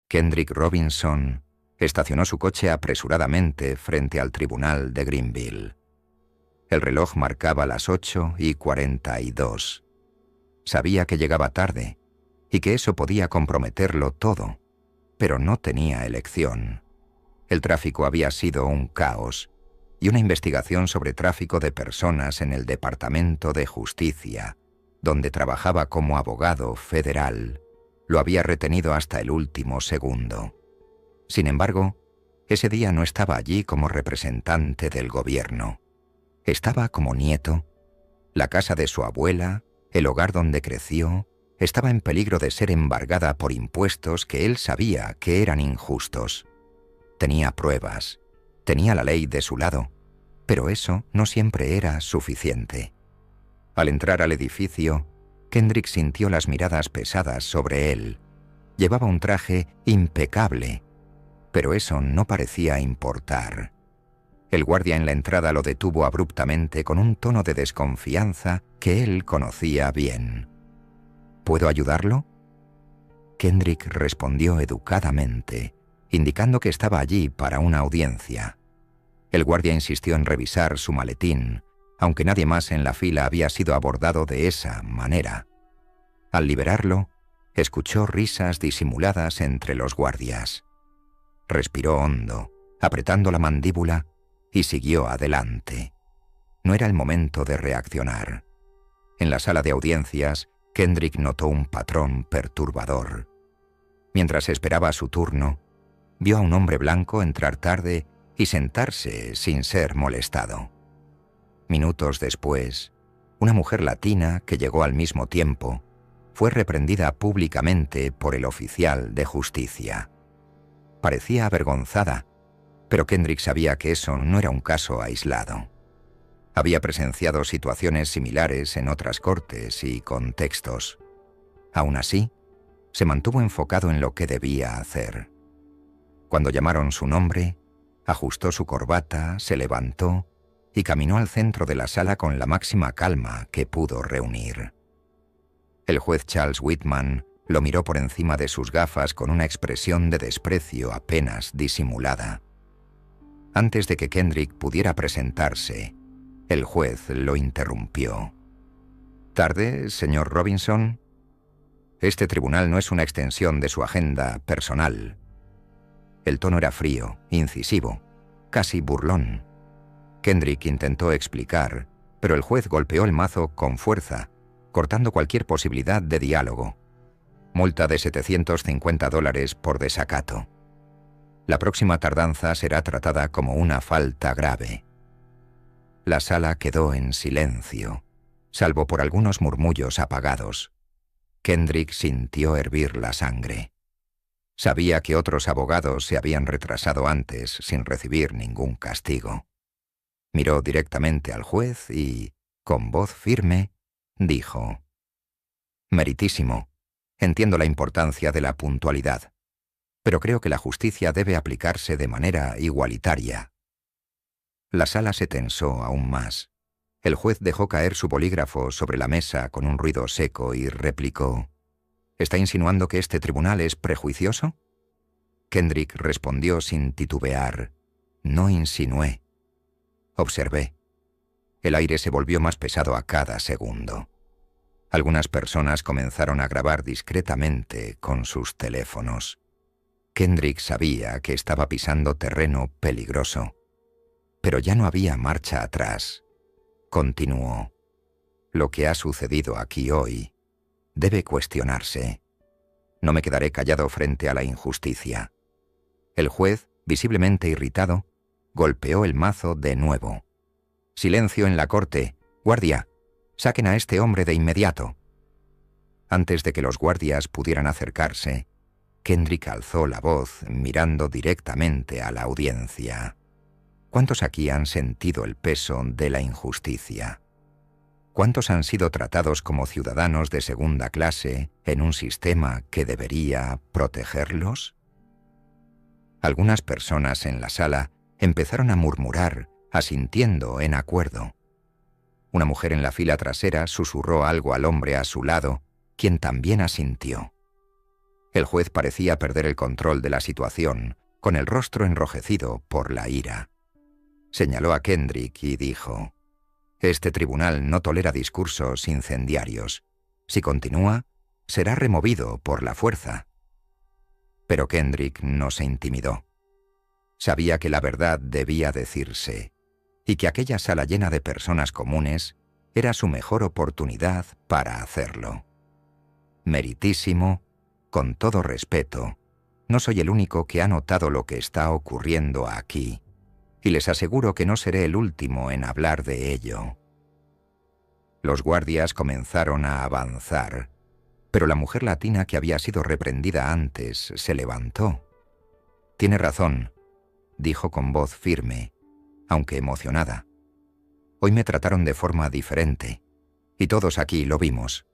Kendrick Robinson estacionó su coche apresuradamente frente al tribunal de Greenville. El reloj marcaba las 8:42. Sabía que llegaba tarde y que eso podía comprometerlo todo, pero no tenía elección. El tráfico había sido un caos y una investigación sobre tráfico de personas en el Departamento de Justicia, donde trabajaba como abogado federal, lo había retenido hasta el último segundo. Sin embargo, ese día no estaba allí como representante del gobierno. Estaba como nieto. La casa de su abuela, el hogar donde creció, estaba en peligro de ser embargada por impuestos que él sabía que eran injustos. Tenía pruebas, tenía la ley de su lado, pero eso no siempre era suficiente. Al entrar al edificio, Kendrick sintió las miradas pesadas sobre él. Llevaba un traje impecable, pero eso no parecía importar. El guardia en la entrada lo detuvo abruptamente con un tono de desconfianza que él conocía bien. ¿Puedo ayudarlo? Kendrick respondió educadamente, indicando que estaba allí para una audiencia. El guardia insistió en revisar su maletín, aunque nadie más en la fila había sido abordado de esa manera. Al liberarlo, escuchó risas disimuladas entre los guardias. Respiró hondo, apretando la mandíbula, y siguió adelante. No era el momento de reaccionar. En la sala de audiencias, Kendrick notó un patrón perturbador. Mientras esperaba su turno, vio a un hombre blanco entrar tarde y sentarse sin ser molestado. Minutos después, una mujer latina que llegó al mismo tiempo fue reprendida públicamente por el oficial de justicia. Parecía avergonzada, pero Kendrick sabía que eso no era un caso aislado. Había presenciado situaciones similares en otras cortes y contextos. Aún así, se mantuvo enfocado en lo que debía hacer. Cuando llamaron su nombre, ajustó su corbata, se levantó y caminó al centro de la sala con la máxima calma que pudo reunir. El juez Charles Whitman lo miró por encima de sus gafas con una expresión de desprecio apenas disimulada. Antes de que Kendrick pudiera presentarse, el juez lo interrumpió. ¿Tarde, señor Robinson? Este tribunal no es una extensión de su agenda personal. El tono era frío, incisivo, casi burlón. Kendrick intentó explicar, pero el juez golpeó el mazo con fuerza, cortando cualquier posibilidad de diálogo. Multa de $750 por desacato. La próxima tardanza será tratada como una falta grave. La sala quedó en silencio, salvo por algunos murmullos apagados. Kendrick sintió hervir la sangre. Sabía que otros abogados se habían retrasado antes sin recibir ningún castigo. Miró directamente al juez y, con voz firme, dijo: «Meritísimo, entiendo la importancia de la puntualidad, pero creo que la justicia debe aplicarse de manera igualitaria». La sala se tensó aún más. El juez dejó caer su bolígrafo sobre la mesa con un ruido seco y replicó: ¿Está insinuando que este tribunal es prejuicioso? Kendrick respondió sin titubear: «No insinué. Observé». El aire se volvió más pesado a cada segundo. Algunas personas comenzaron a grabar discretamente con sus teléfonos. Kendrick sabía que estaba pisando terreno peligroso. Pero ya no había marcha atrás. Continuó: «Lo que ha sucedido aquí hoy debe cuestionarse. No me quedaré callado frente a la injusticia». El juez, visiblemente irritado, golpeó el mazo de nuevo. «Silencio en la corte. Guardia, saquen a este hombre de inmediato». Antes de que los guardias pudieran acercarse, Kendrick alzó la voz mirando directamente a la audiencia. ¿Cuántos aquí han sentido el peso de la injusticia? ¿Cuántos han sido tratados como ciudadanos de segunda clase en un sistema que debería protegerlos? Algunas personas en la sala empezaron a murmurar, asintiendo en acuerdo. Una mujer en la fila trasera susurró algo al hombre a su lado, quien también asintió. El juez parecía perder el control de la situación, con el rostro enrojecido por la ira. Señaló a Kendrick y dijo: «Este tribunal no tolera discursos incendiarios. Si continúa, será removido por la fuerza». Pero Kendrick no se intimidó. Sabía que la verdad debía decirse, y que aquella sala llena de personas comunes era su mejor oportunidad para hacerlo. «Meritísimo, con todo respeto, no soy el único que ha notado lo que está ocurriendo aquí, y les aseguro que no seré el último en hablar de ello». Los guardias comenzaron a avanzar, pero la mujer latina que había sido reprendida antes se levantó. «Tiene razón», dijo con voz firme, aunque emocionada. «Hoy me trataron de forma diferente, y todos aquí lo vimos».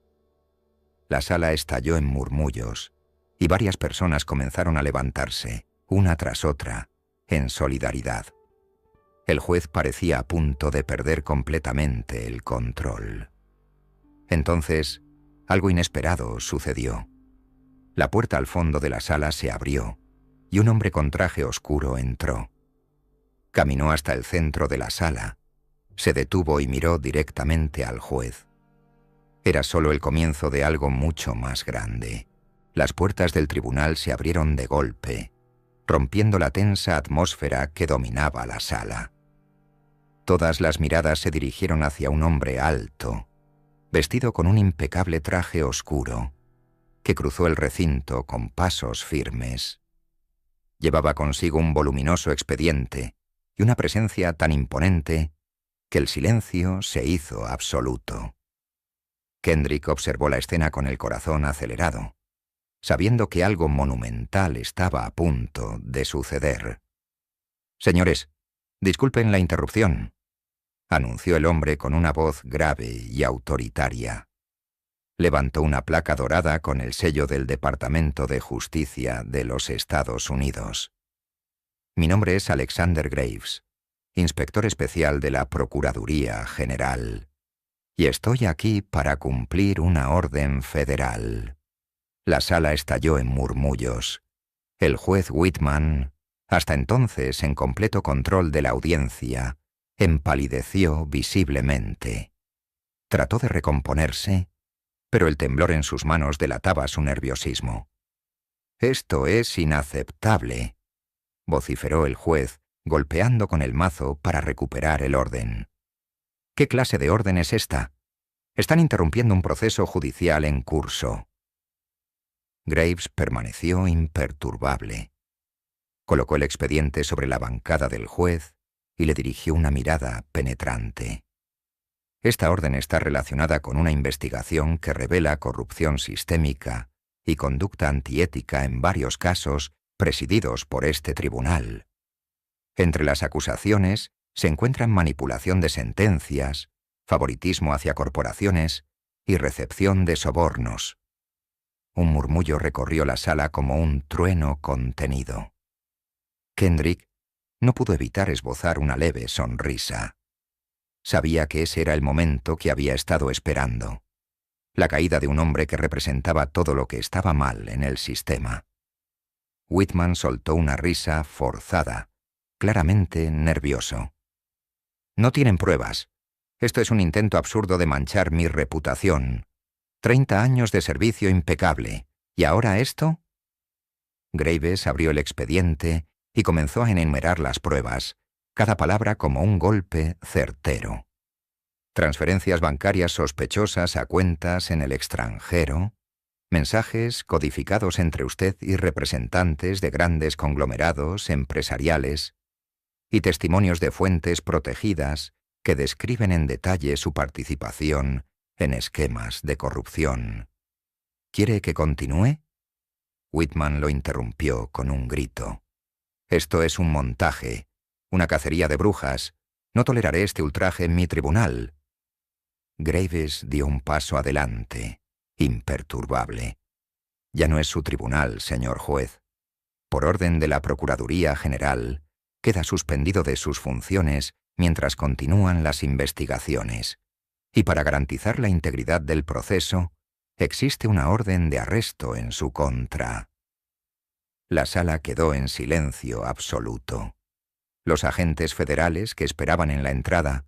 La sala estalló en murmullos, y varias personas comenzaron a levantarse, una tras otra, en solidaridad. El juez parecía a punto de perder completamente el control. Entonces, algo inesperado sucedió. La puerta al fondo de la sala se abrió, y un hombre con traje oscuro entró. Caminó hasta el centro de la sala, se detuvo y miró directamente al juez. Era solo el comienzo de algo mucho más grande. Las puertas del tribunal se abrieron de golpe, rompiendo la tensa atmósfera que dominaba la sala. Todas las miradas se dirigieron hacia un hombre alto, vestido con un impecable traje oscuro, que cruzó el recinto con pasos firmes. Llevaba consigo un voluminoso expediente y una presencia tan imponente que el silencio se hizo absoluto. Kendrick observó la escena con el corazón acelerado, sabiendo que algo monumental estaba a punto de suceder. «Señores, disculpen la interrupción», anunció el hombre con una voz grave y autoritaria. Levantó una placa dorada con el sello del Departamento de Justicia de los Estados Unidos. «Mi nombre es Alexander Graves, inspector especial de la Procuraduría General, y estoy aquí para cumplir una orden federal». La sala estalló en murmullos. El juez Whitman, hasta entonces en completo control de la audiencia, empalideció visiblemente. Trató de recomponerse, pero el temblor en sus manos delataba su nerviosismo. «Esto es inaceptable», vociferó el juez, golpeando con el mazo para recuperar el orden. «¿Qué clase de orden es esta? Están interrumpiendo un proceso judicial en curso». Graves permaneció imperturbable. Colocó el expediente sobre la bancada del juez y le dirigió una mirada penetrante. «Esta orden está relacionada con una investigación que revela corrupción sistémica y conducta antiética en varios casos presididos por este tribunal. Entre las acusaciones se encuentran manipulación de sentencias, favoritismo hacia corporaciones y recepción de sobornos». Un murmullo recorrió la sala como un trueno contenido. Kendrick no pudo evitar esbozar una leve sonrisa. Sabía que ese era el momento que había estado esperando. La caída de un hombre que representaba todo lo que estaba mal en el sistema. Whitman soltó una risa forzada, claramente nervioso. «No tienen pruebas. Esto es un intento absurdo de manchar mi reputación. 30 años de servicio impecable. ¿Y ahora esto?». Graves abrió el expediente y comenzó a enumerar las pruebas, cada palabra como un golpe certero. Transferencias bancarias sospechosas a cuentas en el extranjero, mensajes codificados entre usted y representantes de grandes conglomerados empresariales, y testimonios de fuentes protegidas que describen en detalle su participación en esquemas de corrupción. ¿Quiere que continúe?». Whitman lo interrumpió con un grito. «Esto es un montaje, una cacería de brujas. No toleraré este ultraje en mi tribunal». Graves dio un paso adelante, imperturbable. «Ya no es su tribunal, señor juez. Por orden de la Procuraduría General, queda suspendido de sus funciones mientras continúan las investigaciones. Y para garantizar la integridad del proceso, existe una orden de arresto en su contra». La sala quedó en silencio absoluto. Los agentes federales que esperaban en la entrada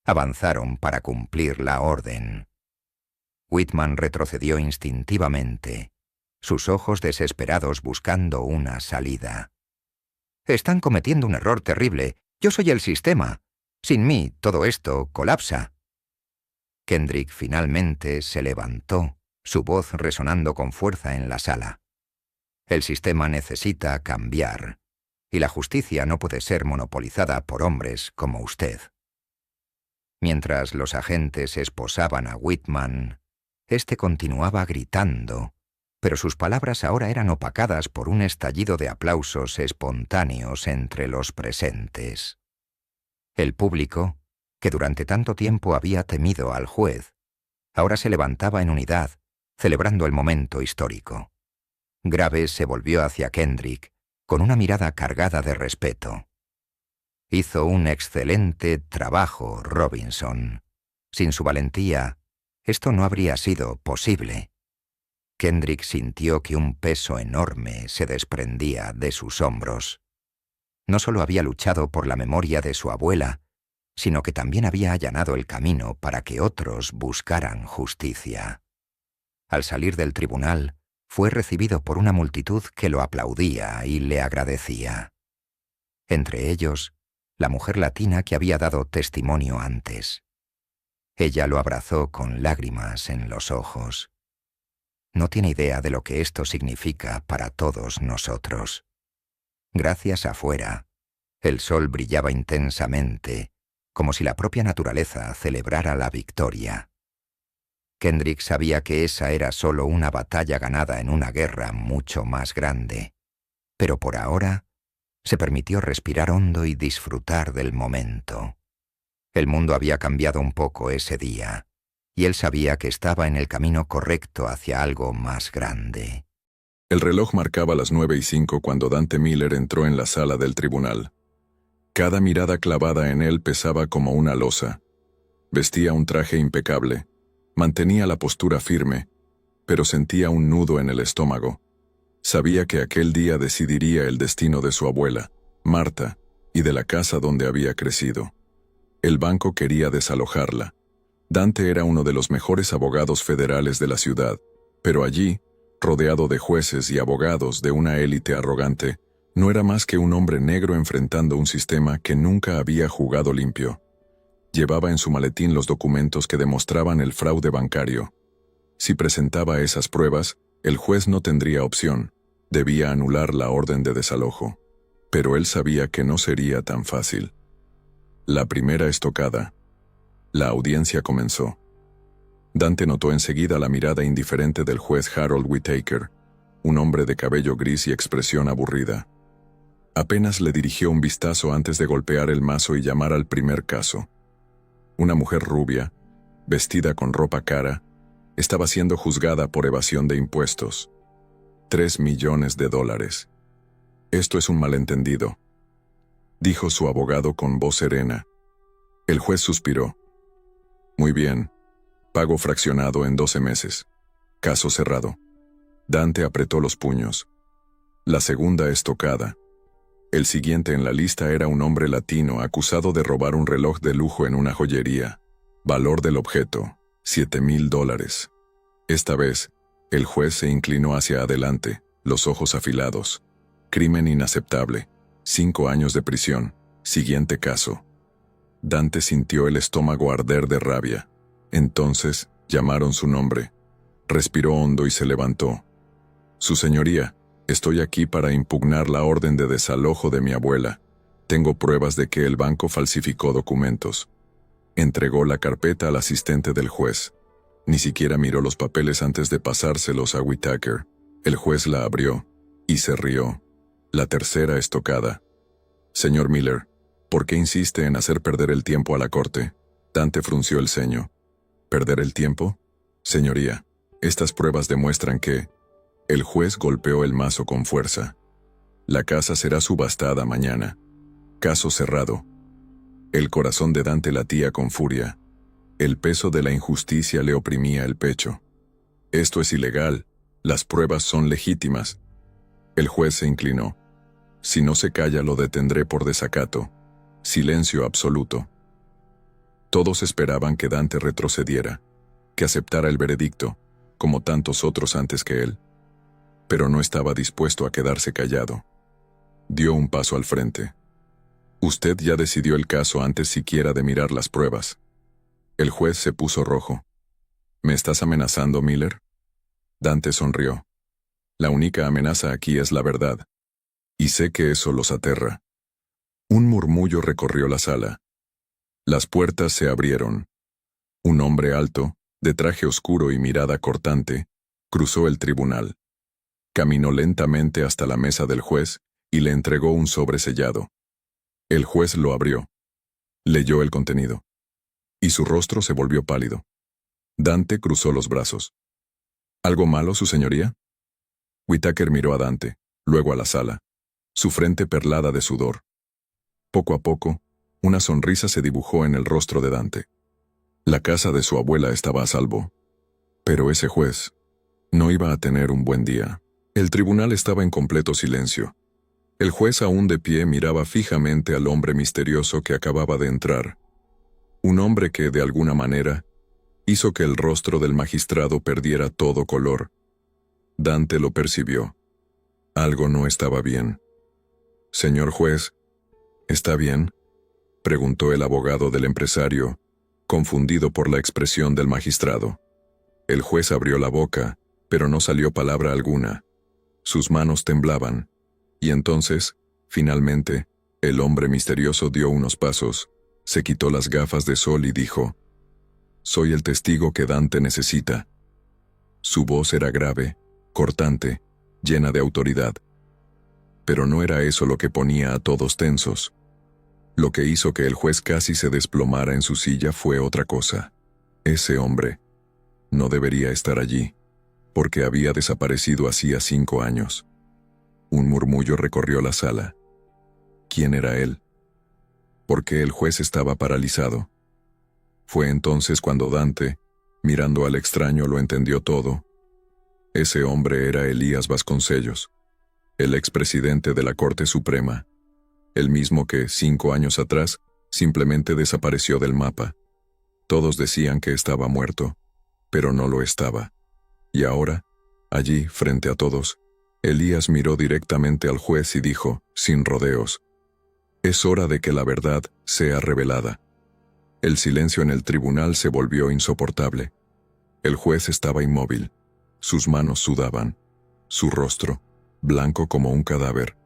avanzaron para cumplir la orden. Whitman retrocedió instintivamente, sus ojos desesperados buscando una salida. «Están cometiendo un error terrible. Yo soy el sistema. Sin mí, todo esto colapsa». Kendrick finalmente se levantó, su voz resonando con fuerza en la sala. «El sistema necesita cambiar, y la justicia no puede ser monopolizada por hombres como usted». Mientras los agentes esposaban a Whitman, este continuaba gritando, pero sus palabras ahora eran opacadas por un estallido de aplausos espontáneos entre los presentes. El público, que durante tanto tiempo había temido al juez, ahora se levantaba en unidad, celebrando el momento histórico. Graves se volvió hacia Kendrick, con una mirada cargada de respeto. «Hizo un excelente trabajo, Robinson. Sin su valentía, esto no habría sido posible». Kendrick sintió que un peso enorme se desprendía de sus hombros. No solo había luchado por la memoria de su abuela, sino que también había allanado el camino para que otros buscaran justicia. Al salir del tribunal, fue recibido por una multitud que lo aplaudía y le agradecía. Entre ellos, la mujer latina que había dado testimonio antes. Ella lo abrazó con lágrimas en los ojos. No tiene idea de lo que esto significa para todos nosotros. Gracias afuera, el sol brillaba intensamente, como si la propia naturaleza celebrara la victoria. Kendrick sabía que esa era solo una batalla ganada en una guerra mucho más grande, pero por ahora se permitió respirar hondo y disfrutar del momento. El mundo había cambiado un poco ese día, y él sabía que estaba en el camino correcto hacia algo más grande. El reloj marcaba las 9:05 cuando Dante Miller entró en la sala del tribunal. Cada mirada clavada en él pesaba como una losa. Vestía un traje impecable, mantenía la postura firme, pero sentía un nudo en el estómago. Sabía que aquel día decidiría el destino de su abuela, Marta, y de la casa donde había crecido. El banco quería desalojarla. Dante era uno de los mejores abogados federales de la ciudad, pero allí, rodeado de jueces y abogados de una élite arrogante, no era más que un hombre negro enfrentando un sistema que nunca había jugado limpio. Llevaba en su maletín los documentos que demostraban el fraude bancario. Si presentaba esas pruebas, el juez no tendría opción, debía anular la orden de desalojo. Pero él sabía que no sería tan fácil. La primera estocada. La audiencia comenzó. Dante notó enseguida la mirada indiferente del juez Harold Whittaker, un hombre de cabello gris y expresión aburrida. Apenas le dirigió un vistazo antes de golpear el mazo y llamar al primer caso. Una mujer rubia, vestida con ropa cara, estaba siendo juzgada por evasión de impuestos. $3 millones. Esto es un malentendido, dijo su abogado con voz serena. El juez suspiró. Muy bien. Pago fraccionado en 12 meses. Caso cerrado. Dante apretó los puños. La segunda estocada. El siguiente en la lista era un hombre latino acusado de robar un reloj de lujo en una joyería. Valor del objeto, $7,000. Esta vez, el juez se inclinó hacia adelante, los ojos afilados. Crimen inaceptable. 5 años de prisión. Siguiente caso. Dante sintió el estómago arder de rabia. Entonces, llamaron su nombre. Respiró hondo y se levantó. Su señoría, estoy aquí para impugnar la orden de desalojo de mi abuela. Tengo pruebas de que el banco falsificó documentos. Entregó la carpeta al asistente del juez. Ni siquiera miró los papeles antes de pasárselos a Whittaker. El juez la abrió y se rió. La tercera estocada. Señor Miller, ¿por qué insiste en hacer perder el tiempo a la corte? Dante frunció el ceño. ¿Perder el tiempo? Señoría, estas pruebas demuestran que... El juez golpeó el mazo con fuerza. La casa será subastada mañana. Caso cerrado. El corazón de Dante latía con furia. El peso de la injusticia le oprimía el pecho. Esto es ilegal. Las pruebas son legítimas. El juez se inclinó. Si no se calla, lo detendré por desacato. Silencio absoluto. Todos esperaban que Dante retrocediera, que aceptara el veredicto, como tantos otros antes que él. Pero no estaba dispuesto a quedarse callado. Dio un paso al frente. Usted ya decidió el caso antes siquiera de mirar las pruebas. El juez se puso rojo. ¿Me estás amenazando, Miller? Dante sonrió. La única amenaza aquí es la verdad. Y sé que eso los aterra. Un murmullo recorrió la sala. Las puertas se abrieron. Un hombre alto, de traje oscuro y mirada cortante, cruzó el tribunal. Caminó lentamente hasta la mesa del juez y le entregó un sobre sellado. El juez lo abrió. Leyó el contenido. Y su rostro se volvió pálido. Dante cruzó los brazos. ¿Algo malo, su señoría? Whittaker miró a Dante, luego a la sala, su frente perlada de sudor. Poco a poco, una sonrisa se dibujó en el rostro de Dante. La casa de su abuela estaba a salvo. Pero ese juez no iba a tener un buen día. El tribunal estaba en completo silencio. El juez aún de pie miraba fijamente al hombre misterioso que acababa de entrar. Un hombre que, de alguna manera, hizo que el rostro del magistrado perdiera todo color. Dante lo percibió. Algo no estaba bien. «Señor juez, ¿está bien?», preguntó el abogado del empresario, confundido por la expresión del magistrado. El juez abrió la boca, pero no salió palabra alguna. Sus manos temblaban. Y entonces, finalmente, el hombre misterioso dio unos pasos, se quitó las gafas de sol y dijo: «Soy el testigo que Dante necesita». Su voz era grave, cortante, llena de autoridad. Pero no era eso lo que ponía a todos tensos. Lo que hizo que el juez casi se desplomara en su silla fue otra cosa. Ese hombre no debería estar allí, porque había desaparecido hacía 5 años. Un murmullo recorrió la sala. ¿Quién era él? ¿Por qué el juez estaba paralizado? Fue entonces cuando Dante, mirando al extraño, lo entendió todo. Ese hombre era Elías Vasconcellos, el expresidente de la Corte Suprema, el mismo que, 5 años atrás, simplemente desapareció del mapa. Todos decían que estaba muerto, pero no lo estaba. Y ahora, allí, frente a todos, Elías miró directamente al juez y dijo, sin rodeos: «Es hora de que la verdad sea revelada». El silencio en el tribunal se volvió insoportable. El juez estaba inmóvil. Sus manos sudaban. Su rostro, blanco como un cadáver.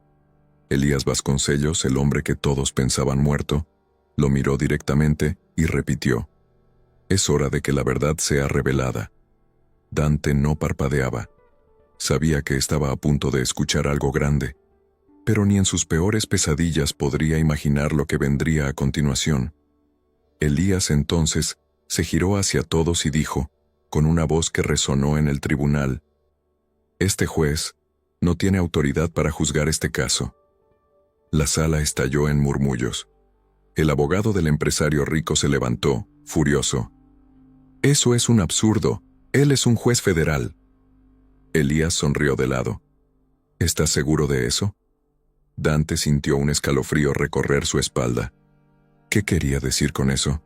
Elías Vasconcellos, el hombre que todos pensaban muerto, lo miró directamente y repitió: «Es hora de que la verdad sea revelada». Dante no parpadeaba. Sabía que estaba a punto de escuchar algo grande, pero ni en sus peores pesadillas podría imaginar lo que vendría a continuación. Elías entonces se giró hacia todos y dijo, con una voz que resonó en el tribunal: «Este juez no tiene autoridad para juzgar este caso». La sala estalló en murmullos. El abogado del empresario rico se levantó, furioso. «Eso es un absurdo. Él es un juez federal». Elías sonrió de lado. «¿Estás seguro de eso?». Dante sintió un escalofrío recorrer su espalda. ¿Qué quería decir con eso?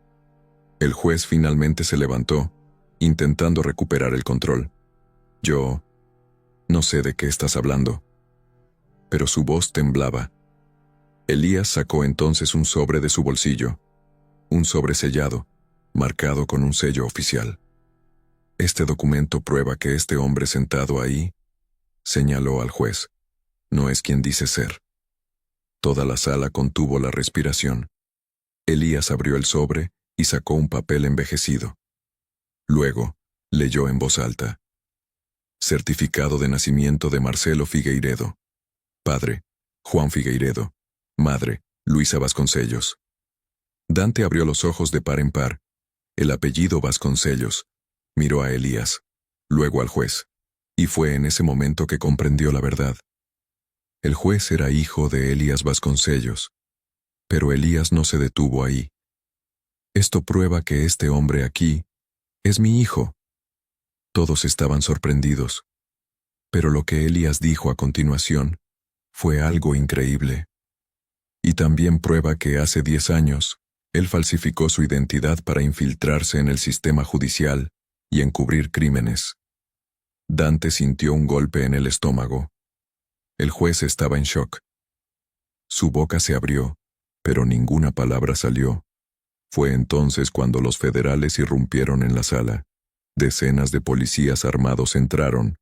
El juez finalmente se levantó, intentando recuperar el control. «Yo no sé de qué estás hablando». Pero su voz temblaba. Elías sacó entonces un sobre de su bolsillo, un sobre sellado, marcado con un sello oficial. «Este documento prueba que este hombre sentado ahí», señaló al juez, «no es quien dice ser». Toda la sala contuvo la respiración. Elías abrió el sobre y sacó un papel envejecido. Luego, leyó en voz alta: «Certificado de nacimiento de Marcelo Figueiredo. Padre, Juan Figueiredo. Madre, Luisa Vasconcellos». Dante abrió los ojos de par en par. El apellido Vasconcellos. Miró a Elías, luego al juez, y fue en ese momento que comprendió la verdad. El juez era hijo de Elías Vasconcellos, pero Elías no se detuvo ahí. «Esto prueba que este hombre aquí es mi hijo». Todos estaban sorprendidos. Pero lo que Elías dijo a continuación fue algo increíble. Y también prueba que hace 10 años, él falsificó su identidad para infiltrarse en el sistema judicial y encubrir crímenes. Dante sintió un golpe en el estómago. El juez estaba en shock. Su boca se abrió, pero ninguna palabra salió. Fue entonces cuando los federales irrumpieron en la sala. Decenas de policías armados entraron.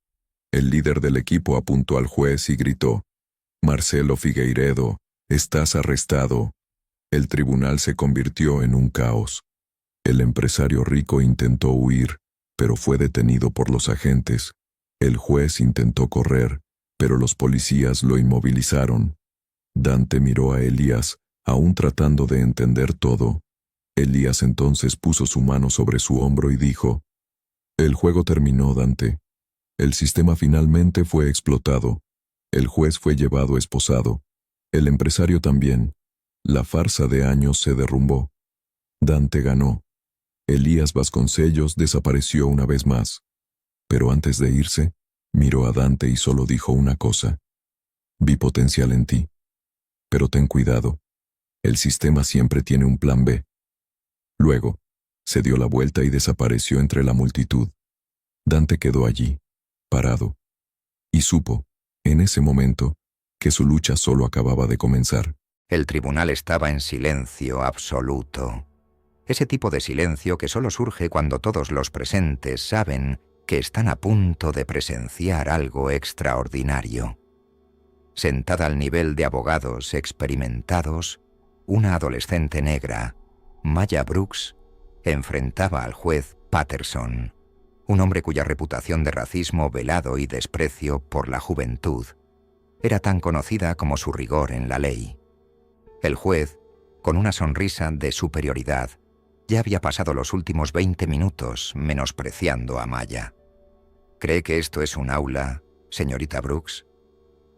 El líder del equipo apuntó al juez y gritó: «Marcelo Figueiredo, estás arrestado». El tribunal se convirtió en un caos. El empresario rico intentó huir, pero fue detenido por los agentes. El juez intentó correr, pero los policías lo inmovilizaron. Dante miró a Elías, aún tratando de entender todo. Elías entonces puso su mano sobre su hombro y dijo: «El juego terminó, Dante. El sistema finalmente fue explotado. El juez fue llevado esposado. El empresario también. La farsa de años se derrumbó. Dante ganó. Elías Vasconcellos desapareció una vez más. Pero antes de irse, miró a Dante y solo dijo una cosa: «Vi potencial en ti. Pero ten cuidado. El sistema siempre tiene un plan B». Luego, se dio la vuelta y desapareció entre la multitud. Dante quedó allí, parado, y supo, en ese momento, que su lucha solo acababa de comenzar. El tribunal estaba en silencio absoluto. Ese tipo de silencio que solo surge cuando todos los presentes saben que están a punto de presenciar algo extraordinario. Sentada al nivel de abogados experimentados, una adolescente negra, Maya Brooks, enfrentaba al juez Patterson, un hombre cuya reputación de racismo velado y desprecio por la juventud era tan conocida como su rigor en la ley. El juez, con una sonrisa de superioridad, ya había pasado los últimos 20 minutos menospreciando a Maya. «¿Cree que esto es un aula, señorita Brooks?»,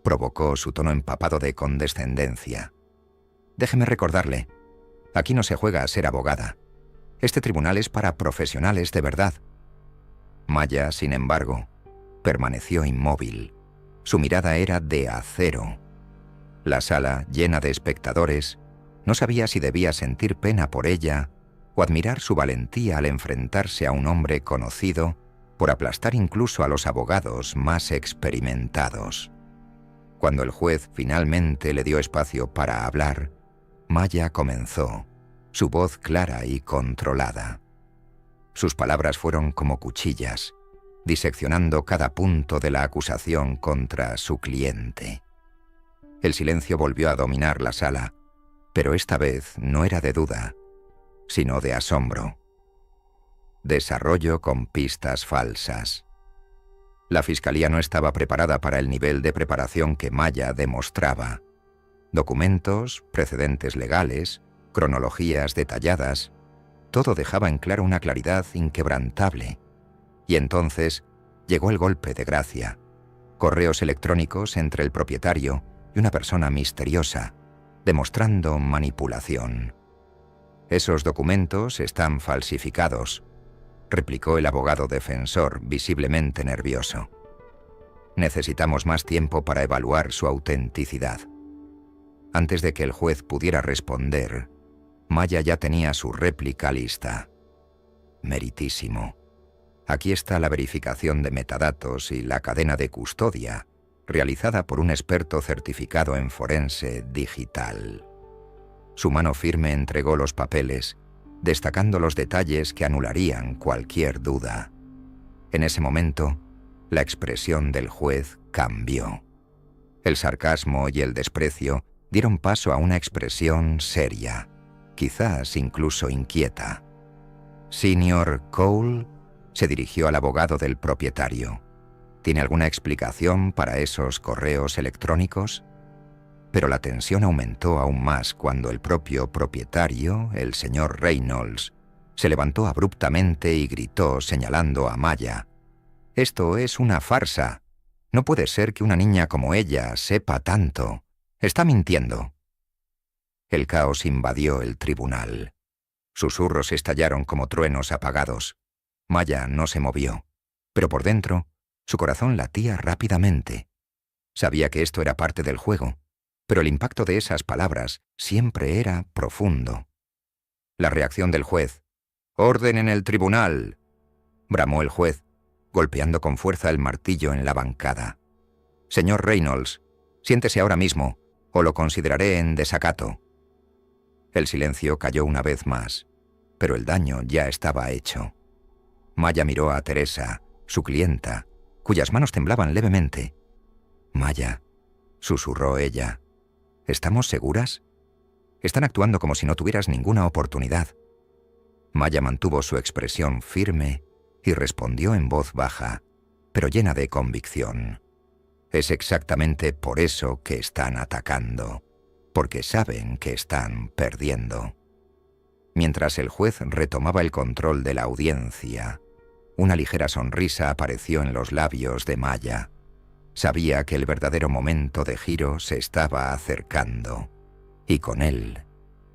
provocó su tono empapado de condescendencia. «Déjeme recordarle, aquí no se juega a ser abogada. Este tribunal es para profesionales de verdad». Maya, sin embargo, permaneció inmóvil. Su mirada era de acero. La sala, llena de espectadores, no sabía si debía sentir pena por ella o admirar su valentía al enfrentarse a un hombre conocido por aplastar incluso a los abogados más experimentados. Cuando el juez finalmente le dio espacio para hablar, Maya comenzó, su voz clara y controlada. Sus palabras fueron como cuchillas, diseccionando cada punto de la acusación contra su cliente. El silencio volvió a dominar la sala, pero esta vez no era de duda, sino de asombro. Desarrollo con pistas falsas. La fiscalía no estaba preparada para el nivel de preparación que Maya demostraba. Documentos, precedentes legales, cronologías detalladas, todo dejaba en claro una claridad inquebrantable. Y entonces llegó el golpe de gracia. Correos electrónicos entre el propietario y una persona misteriosa, demostrando manipulación. «Esos documentos están falsificados», replicó el abogado defensor, visiblemente nervioso. «Necesitamos más tiempo para evaluar su autenticidad». Antes de que el juez pudiera responder, Maya ya tenía su réplica lista. «Meritísimo. Aquí está la verificación de metadatos y la cadena de custodia, realizada por un experto certificado en forense digital». Su mano firme entregó los papeles, destacando los detalles que anularían cualquier duda. En ese momento, la expresión del juez cambió. El sarcasmo y el desprecio dieron paso a una expresión seria, quizás incluso inquieta. «Señor Cole», se dirigió al abogado del propietario. «¿Tiene alguna explicación para esos correos electrónicos?». Pero la tensión aumentó aún más cuando el propio propietario, el señor Reynolds, se levantó abruptamente y gritó señalando a Maya: «Esto es una farsa. No puede ser que una niña como ella sepa tanto. Está mintiendo». El caos invadió el tribunal. Susurros estallaron como truenos apagados. Maya no se movió, pero por dentro Su corazón latía rápidamente. Sabía que esto era parte del juego, pero el impacto de esas palabras siempre era profundo. La reacción del juez. «¡Orden en el tribunal!», bramó el juez, golpeando con fuerza el martillo en la bancada. «Señor Reynolds, siéntese ahora mismo, o lo consideraré en desacato». El silencio cayó una vez más, pero el daño ya estaba hecho. Maya miró a Teresa, su clienta, cuyas manos temblaban levemente. «Maya», susurró ella, «¿estamos seguras? Están actuando como si no tuvieras ninguna oportunidad». Maya mantuvo su expresión firme y respondió en voz baja, pero llena de convicción. «Es exactamente por eso que están atacando, porque saben que están perdiendo». Mientras el juez retomaba el control de la audiencia, una ligera sonrisa apareció en los labios de Maya. Sabía que el verdadero momento de giro se estaba acercando, y con él,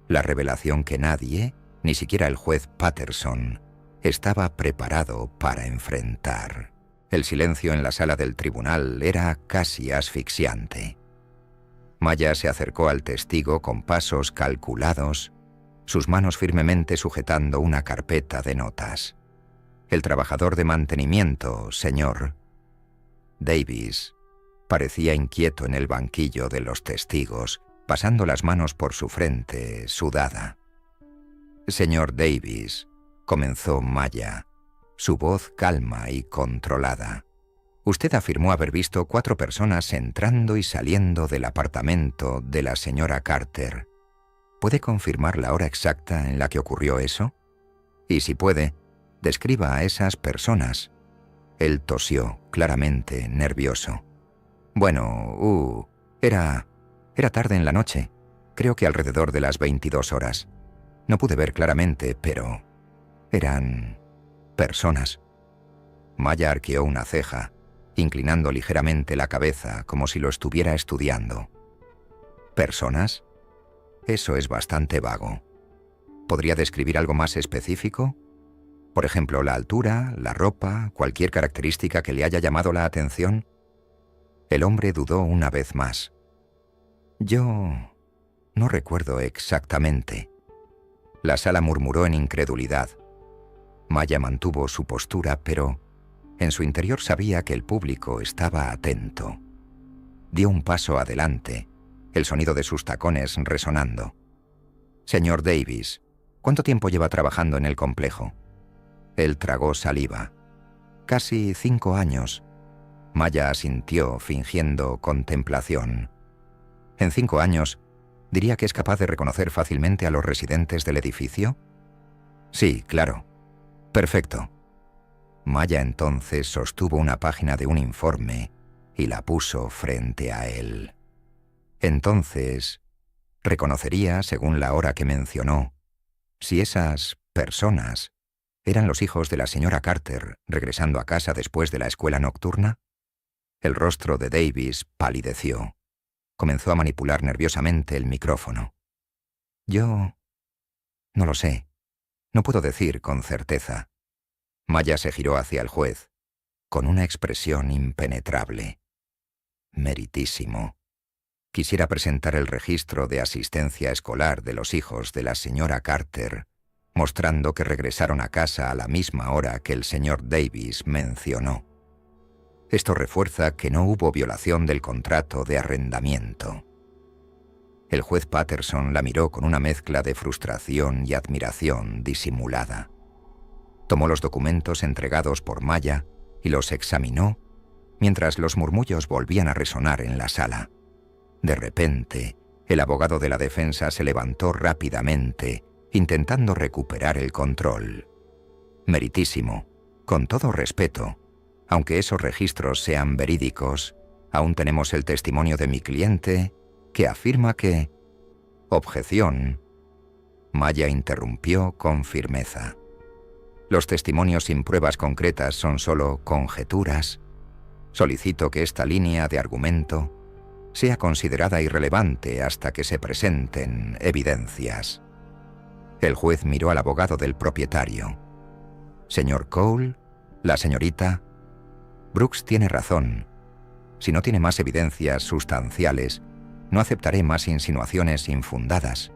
la revelación que nadie, ni siquiera el juez Patterson, estaba preparado para enfrentar. El silencio en la sala del tribunal era casi asfixiante. Maya se acercó al testigo con pasos calculados, sus manos firmemente sujetando una carpeta de notas. El trabajador de mantenimiento, señor Davis, parecía inquieto en el banquillo de los testigos, pasando las manos por su frente sudada. «Señor Davis», comenzó Maya, su voz calma y controlada. «Usted afirmó haber visto 4 personas entrando y saliendo del apartamento de la señora Carter. ¿Puede confirmar la hora exacta en la que ocurrió eso? Y si puede, describa a esas personas». Él tosió, claramente nervioso. «Bueno, era tarde en la noche. Creo que alrededor de las 22 horas. No pude ver claramente, pero eran personas». Maya arqueó una ceja, inclinando ligeramente la cabeza como si lo estuviera estudiando. «¿Personas? Eso es bastante vago. ¿Podría describir algo más específico? Por ejemplo, la altura, la ropa, cualquier característica que le haya llamado la atención». El hombre dudó una vez más. «Yo no recuerdo exactamente». La sala murmuró en incredulidad. Maya mantuvo su postura, pero en su interior sabía que el público estaba atento. Dio un paso adelante, el sonido de sus tacones resonando. «Señor Davis, ¿cuánto tiempo lleva trabajando en el complejo?» Él tragó saliva. «Casi 5 años». Maya asintió, fingiendo contemplación. «¿En 5 años diría que es capaz de reconocer fácilmente a los residentes del edificio?» «Sí, claro». «Perfecto». Maya entonces sostuvo una página de un informe y la puso frente a él. «Entonces, reconocería, según la hora que mencionó, si esas personas eran los hijos de la señora Carter regresando a casa después de la escuela nocturna». El rostro de Davis palideció. Comenzó a manipular nerviosamente el micrófono. «Yo no lo sé. No puedo decir con certeza». Maya se giró hacia el juez, con una expresión impenetrable. «Meritísimo. Quisiera presentar el registro de asistencia escolar de los hijos de la señora Carter, mostrando que regresaron a casa a la misma hora que el señor Davis mencionó. Esto refuerza que no hubo violación del contrato de arrendamiento». El juez Patterson la miró con una mezcla de frustración y admiración disimulada. Tomó los documentos entregados por Maya y los examinó, mientras los murmullos volvían a resonar en la sala. De repente, el abogado de la defensa se levantó rápidamente, intentando recuperar el control. «Meritísimo, con todo respeto, aunque esos registros sean verídicos, aún tenemos el testimonio de mi cliente que afirma que...» «Objeción». Maya interrumpió con firmeza. «Los testimonios sin pruebas concretas son solo conjeturas. Solicito que esta línea de argumento sea considerada irrelevante hasta que se presenten evidencias». El juez miró al abogado del propietario. «Señor Cole, la señorita...» Brooks tiene razón. Si no tiene más evidencias sustanciales, no aceptaré más insinuaciones infundadas.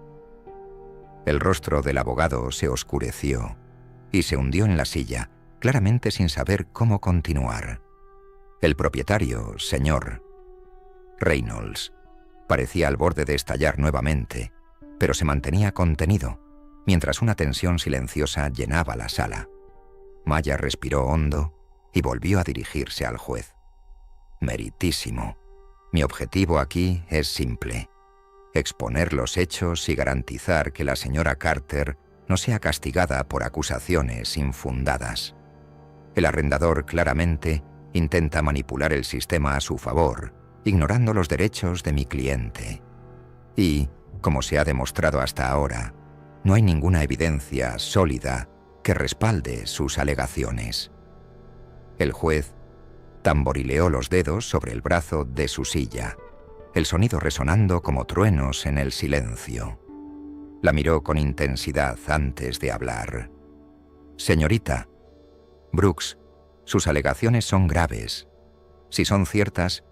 El rostro del abogado se oscureció y se hundió en la silla, claramente sin saber cómo continuar. El propietario, señor Reynolds, parecía al borde de estallar nuevamente, pero se mantenía contenido, mientras una tensión silenciosa llenaba la sala. Maya respiró hondo y volvió a dirigirse al juez. Meritísimo. Mi objetivo aquí es simple: exponer los hechos y garantizar que la señora Carter no sea castigada por acusaciones infundadas. El arrendador claramente intenta manipular el sistema a su favor, ignorando los derechos de mi cliente. Y, como se ha demostrado hasta ahora, no hay ninguna evidencia sólida que respalde sus alegaciones. El juez tamborileó los dedos sobre el brazo de su silla, el sonido resonando como truenos en el silencio. La miró con intensidad antes de hablar. Señorita Brooks, sus alegaciones son graves. Si son ciertas,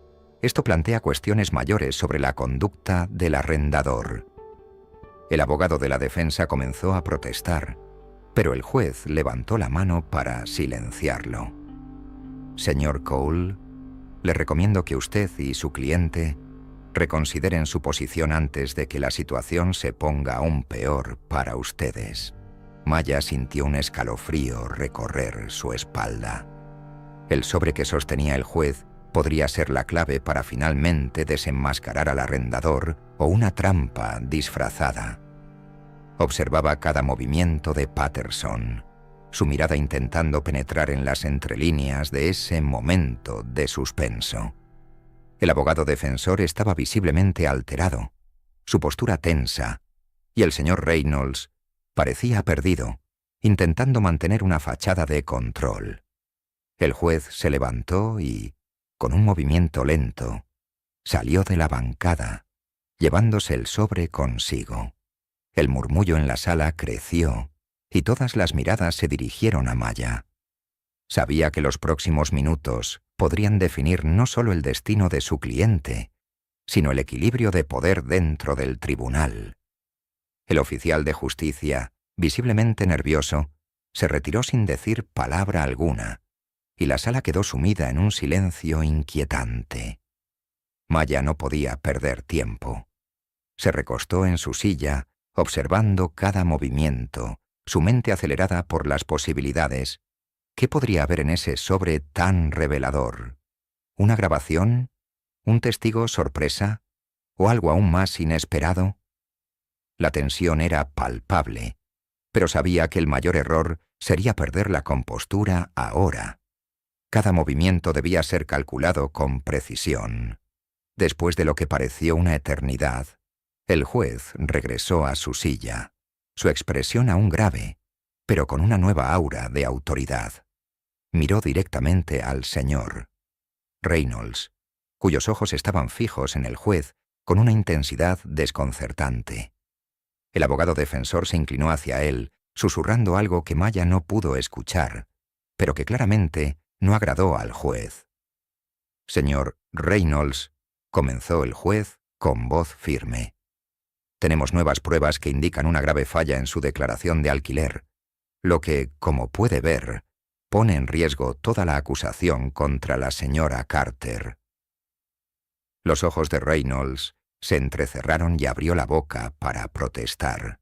esto plantea cuestiones mayores sobre la conducta del arrendador. El abogado de la defensa comenzó a protestar, pero el juez levantó la mano para silenciarlo. Señor Cole, le recomiendo que usted y su cliente reconsideren su posición antes de que la situación se ponga aún peor para ustedes. Maya sintió un escalofrío recorrer su espalda. El sobre que sostenía el juez podría ser la clave para finalmente desenmascarar al arrendador o una trampa disfrazada. Observaba cada movimiento de Patterson, su mirada intentando penetrar en las entrelíneas de ese momento de suspenso. El abogado defensor estaba visiblemente alterado, su postura tensa, y el señor Reynolds parecía perdido, intentando mantener una fachada de control. El juez se levantó y, con un movimiento lento, salió de la bancada, llevándose el sobre consigo. El murmullo en la sala creció y todas las miradas se dirigieron a Maya. Sabía que los próximos minutos podrían definir no solo el destino de su cliente, sino el equilibrio de poder dentro del tribunal. El oficial de justicia, visiblemente nervioso, se retiró sin decir palabra alguna, y la sala quedó sumida en un silencio inquietante. Maya no podía perder tiempo. Se recostó en su silla, observando cada movimiento, su mente acelerada por las posibilidades. ¿Qué podría haber en ese sobre tan revelador? ¿Una grabación? ¿Un testigo sorpresa? ¿O algo aún más inesperado? La tensión era palpable, pero sabía que el mayor error sería perder la compostura ahora. Cada movimiento debía ser calculado con precisión. Después de lo que pareció una eternidad, el juez regresó a su silla, su expresión aún grave, pero con una nueva aura de autoridad. Miró directamente al señor Reynolds, cuyos ojos estaban fijos en el juez con una intensidad desconcertante. El abogado defensor se inclinó hacia él, susurrando algo que Maya no pudo escuchar, pero que claramente no agradó al juez. Señor Reynolds, comenzó el juez con voz firme. Tenemos nuevas pruebas que indican una grave falla en su declaración de alquiler, lo que, como puede ver, pone en riesgo toda la acusación contra la señora Carter. Los ojos de Reynolds se entrecerraron y abrió la boca para protestar.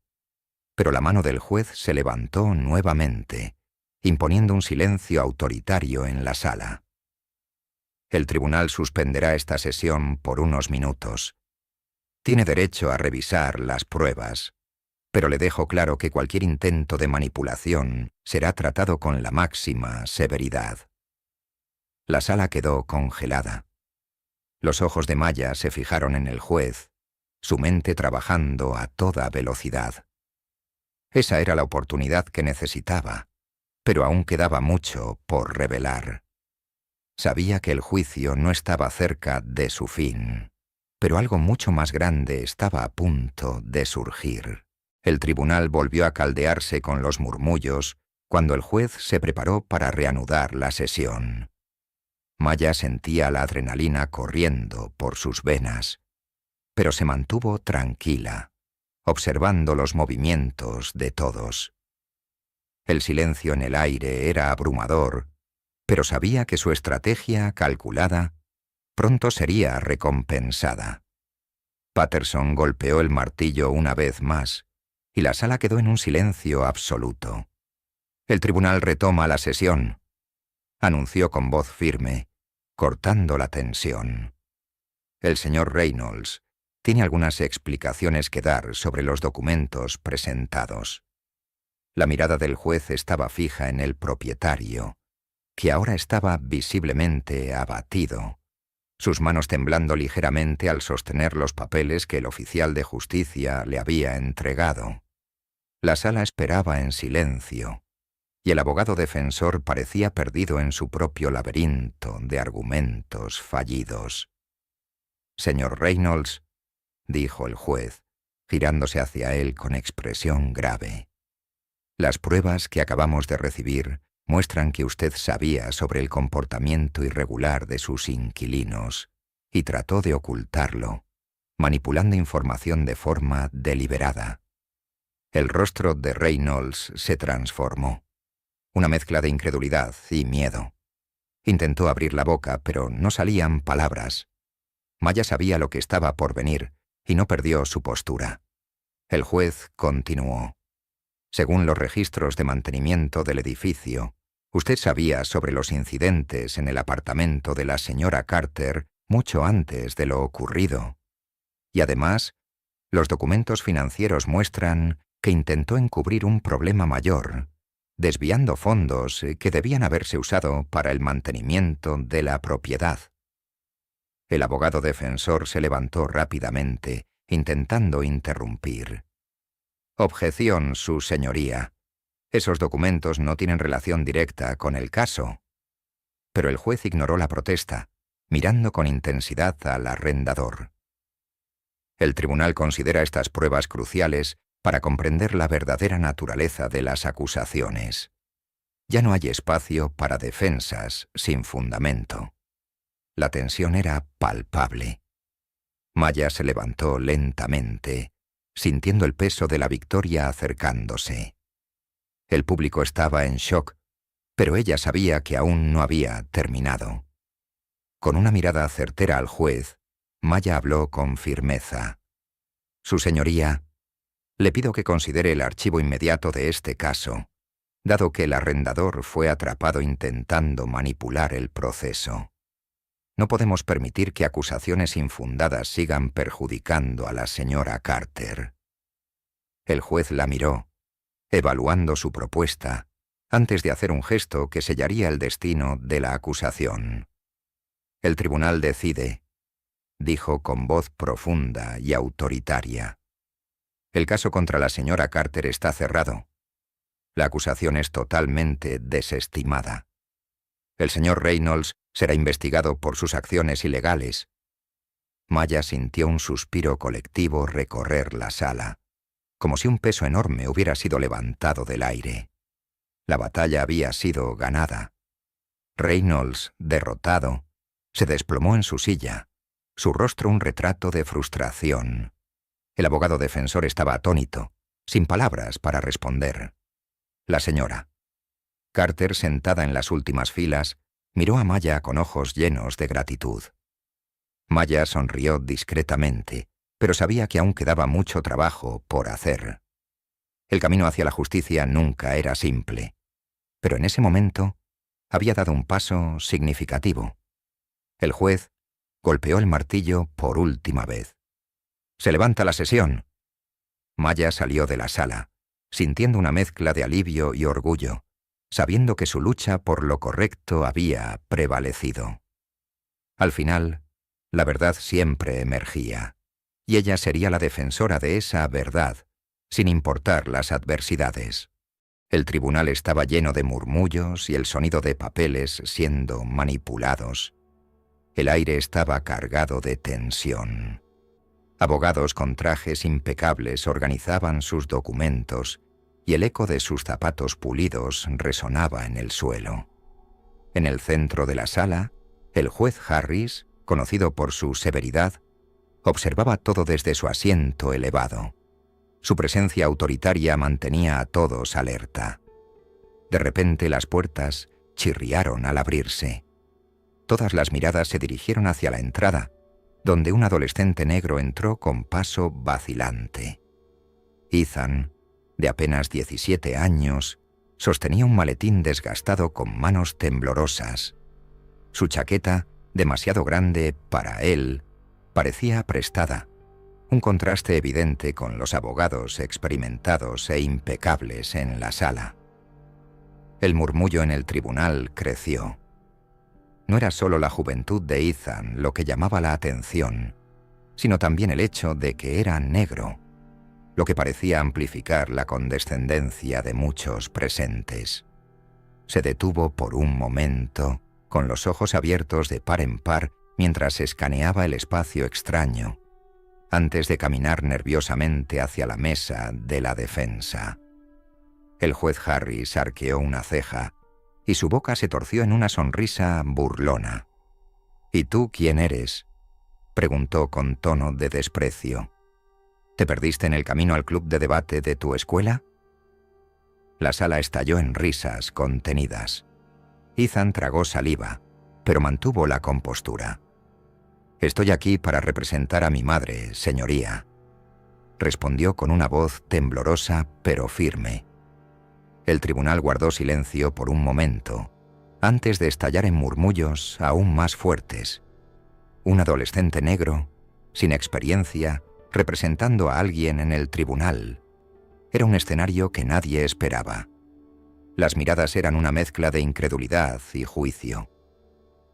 Pero la mano del juez se levantó nuevamente, imponiendo un silencio autoritario en la sala. El tribunal suspenderá esta sesión por unos minutos. Tiene derecho a revisar las pruebas, pero le dejo claro que cualquier intento de manipulación será tratado con la máxima severidad. La sala quedó congelada. Los ojos de Maya se fijaron en el juez, su mente trabajando a toda velocidad. Esa era la oportunidad que necesitaba, pero aún quedaba mucho por revelar. Sabía que el juicio no estaba cerca de su fin, pero algo mucho más grande estaba a punto de surgir. El tribunal volvió a caldearse con los murmullos cuando el juez se preparó para reanudar la sesión. Maya sentía la adrenalina corriendo por sus venas, pero se mantuvo tranquila, observando los movimientos de todos. El silencio en el aire era abrumador, pero sabía que su estrategia calculada pronto sería recompensada. Patterson golpeó el martillo una vez más, y la sala quedó en un silencio absoluto. El tribunal retoma la sesión, anunció con voz firme, cortando la tensión. El señor Reynolds tiene algunas explicaciones que dar sobre los documentos presentados. La mirada del juez estaba fija en el propietario, que ahora estaba visiblemente abatido, sus manos temblando ligeramente al sostener los papeles que el oficial de justicia le había entregado. La sala esperaba en silencio, y el abogado defensor parecía perdido en su propio laberinto de argumentos fallidos. «Señor Reynolds», dijo el juez, girándose hacia él con expresión grave, «las pruebas que acabamos de recibir muestran que usted sabía sobre el comportamiento irregular de sus inquilinos y trató de ocultarlo, manipulando información de forma deliberada». El rostro de Reynolds se transformó. Una mezcla de incredulidad y miedo. Intentó abrir la boca, pero no salían palabras. Maya sabía lo que estaba por venir y no perdió su postura. El juez continuó. Según los registros de mantenimiento del edificio, usted sabía sobre los incidentes en el apartamento de la señora Carter mucho antes de lo ocurrido. Y además, los documentos financieros muestran que intentó encubrir un problema mayor, desviando fondos que debían haberse usado para el mantenimiento de la propiedad. El abogado defensor se levantó rápidamente, intentando interrumpir. «Objeción, su señoría. Esos documentos no tienen relación directa con el caso». Pero el juez ignoró la protesta, mirando con intensidad al arrendador. «El tribunal considera estas pruebas cruciales para comprender la verdadera naturaleza de las acusaciones. Ya no hay espacio para defensas sin fundamento». La tensión era palpable. Maya se levantó lentamente, sintiendo el peso de la victoria acercándose. El público estaba en shock, pero ella sabía que aún no había terminado. Con una mirada certera al juez, Maya habló con firmeza. «Su señoría, le pido que considere el archivo inmediato de este caso, dado que el arrendador fue atrapado intentando manipular el proceso. No podemos permitir que acusaciones infundadas sigan perjudicando a la señora Carter». El juez la miró, evaluando su propuesta, antes de hacer un gesto que sellaría el destino de la acusación. «El tribunal decide», dijo con voz profunda y autoritaria. «El caso contra la señora Carter está cerrado. La acusación es totalmente desestimada. El señor Reynolds será investigado por sus acciones ilegales». Maya sintió un suspiro colectivo recorrer la sala, como si un peso enorme hubiera sido levantado del aire. La batalla había sido ganada. Reynolds, derrotado, se desplomó en su silla, su rostro un retrato de frustración. El abogado defensor estaba atónito, sin palabras para responder. La señora Carter, sentada en las últimas filas, miró a Maya con ojos llenos de gratitud. Maya sonrió discretamente, pero sabía que aún quedaba mucho trabajo por hacer. El camino hacia la justicia nunca era simple, pero en ese momento había dado un paso significativo. El juez golpeó el martillo por última vez. «Se levanta la sesión». Maya salió de la sala, sintiendo una mezcla de alivio y orgullo, sabiendo que su lucha por lo correcto había prevalecido. Al final, la verdad siempre emergía, y ella sería la defensora de esa verdad, sin importar las adversidades. El tribunal estaba lleno de murmullos y el sonido de papeles siendo manipulados. El aire estaba cargado de tensión. Abogados con trajes impecables organizaban sus documentos y el eco de sus zapatos pulidos resonaba en el suelo. En el centro de la sala, El juez Harris, conocido por su severidad, observaba todo desde su asiento elevado. Su presencia autoritaria mantenía a todos alerta. De repente las puertas chirriaron al abrirse. Todas las miradas se dirigieron hacia la entrada, donde un adolescente negro entró con paso vacilante. Ethan, de apenas 17 años, sostenía un maletín desgastado con manos temblorosas. Su chaqueta, demasiado grande para él, parecía prestada, un contraste evidente con los abogados experimentados e impecables en la sala. El murmullo en el tribunal creció. No era solo la juventud de Ethan lo que llamaba la atención, sino también el hecho de que era negro, lo que parecía amplificar la condescendencia de muchos presentes. Se detuvo por un momento, con los ojos abiertos de par en par mientras escaneaba el espacio extraño, antes de caminar nerviosamente hacia la mesa de la defensa. El juez Harris arqueó una ceja y su boca se torció en una sonrisa burlona. «¿Y tú quién eres?», preguntó con tono de desprecio. «¿Te perdiste en el camino al club de debate de tu escuela?». La sala estalló en risas contenidas. Ethan tragó saliva, pero mantuvo la compostura. «Estoy aquí para representar a mi madre, señoría», respondió con una voz temblorosa pero firme. El tribunal guardó silencio por un momento, antes de estallar en murmullos aún más fuertes. Un adolescente negro, sin experiencia, representando a alguien en el tribunal. Era un escenario que nadie esperaba. Las miradas eran una mezcla de incredulidad y juicio.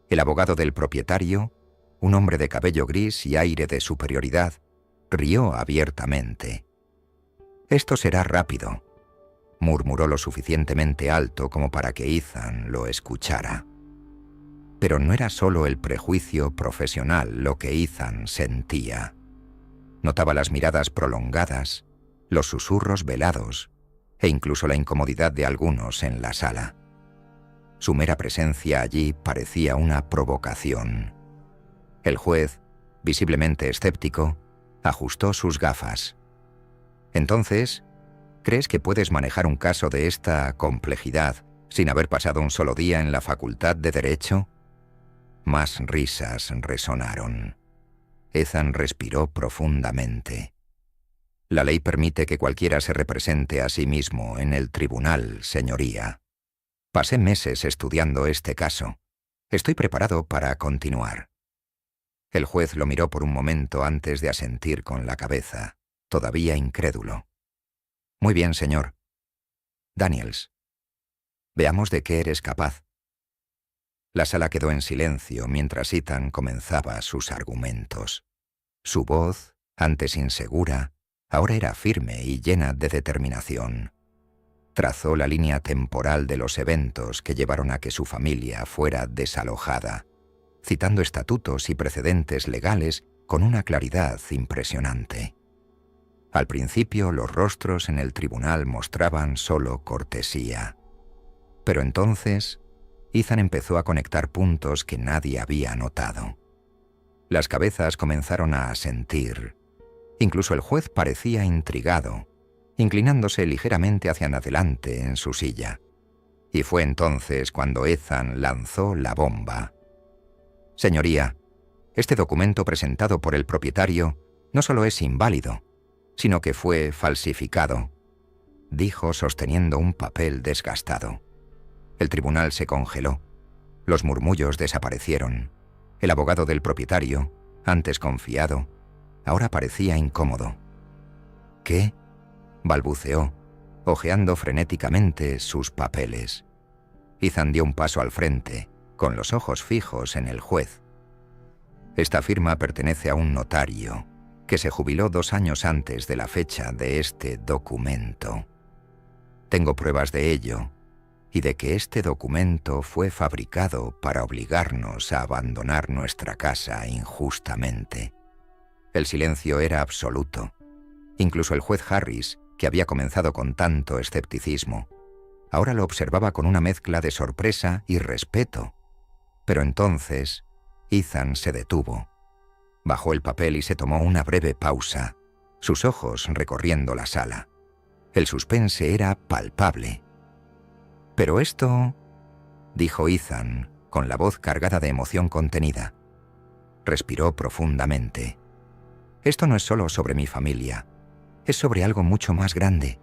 El abogado del propietario, un hombre de cabello gris y aire de superioridad, rió abiertamente. «Esto será rápido», murmuró lo suficientemente alto como para que Ethan lo escuchara. Pero no era solo el prejuicio profesional lo que Ethan sentía. Notaba las miradas prolongadas, los susurros velados e incluso la incomodidad de algunos en la sala. Su mera presencia allí parecía una provocación. El juez, visiblemente escéptico, ajustó sus gafas. «Entonces, ¿crees que puedes manejar un caso de esta complejidad sin haber pasado un solo día en la Facultad de Derecho?» Más risas resonaron. Ethan respiró profundamente. «La ley permite que cualquiera se represente a sí mismo en el tribunal, señoría. Pasé meses estudiando este caso. Estoy preparado para continuar». El juez lo miró por un momento antes de asentir con la cabeza, todavía incrédulo. «Muy bien, señor. Daniels, veamos de qué eres capaz». La sala quedó en silencio mientras Ethan comenzaba sus argumentos. Su voz, antes insegura, ahora era firme y llena de determinación. Trazó la línea temporal de los eventos que llevaron a que su familia fuera desalojada, citando estatutos y precedentes legales con una claridad impresionante. Al principio los rostros en el tribunal mostraban solo cortesía. Pero entonces, Ethan empezó a conectar puntos que nadie había notado. Las cabezas comenzaron a asentir. Incluso el juez parecía intrigado, inclinándose ligeramente hacia adelante en su silla. Y fue entonces cuando Ethan lanzó la bomba. «Señoría, este documento presentado por el propietario no solo es inválido, sino que fue falsificado», dijo sosteniendo un papel desgastado. El tribunal se congeló. Los murmullos desaparecieron. El abogado del propietario, antes confiado, ahora parecía incómodo. «¿Qué?», balbuceó, hojeando frenéticamente sus papeles. Ethan dio un paso al frente, con los ojos fijos en el juez. «Esta firma pertenece a un notario que se jubiló 2 años antes de la fecha de este documento. Tengo pruebas de ello y de que este documento fue fabricado para obligarnos a abandonar nuestra casa injustamente». El silencio era absoluto. Incluso el juez Harris, que había comenzado con tanto escepticismo, ahora lo observaba con una mezcla de sorpresa y respeto. Pero entonces, Ethan se detuvo. Bajó el papel y se tomó una breve pausa, sus ojos recorriendo la sala. El suspense era palpable. «Pero esto», dijo Ethan, con la voz cargada de emoción contenida. Respiró profundamente. «Esto no es solo sobre mi familia, es sobre algo mucho más grande».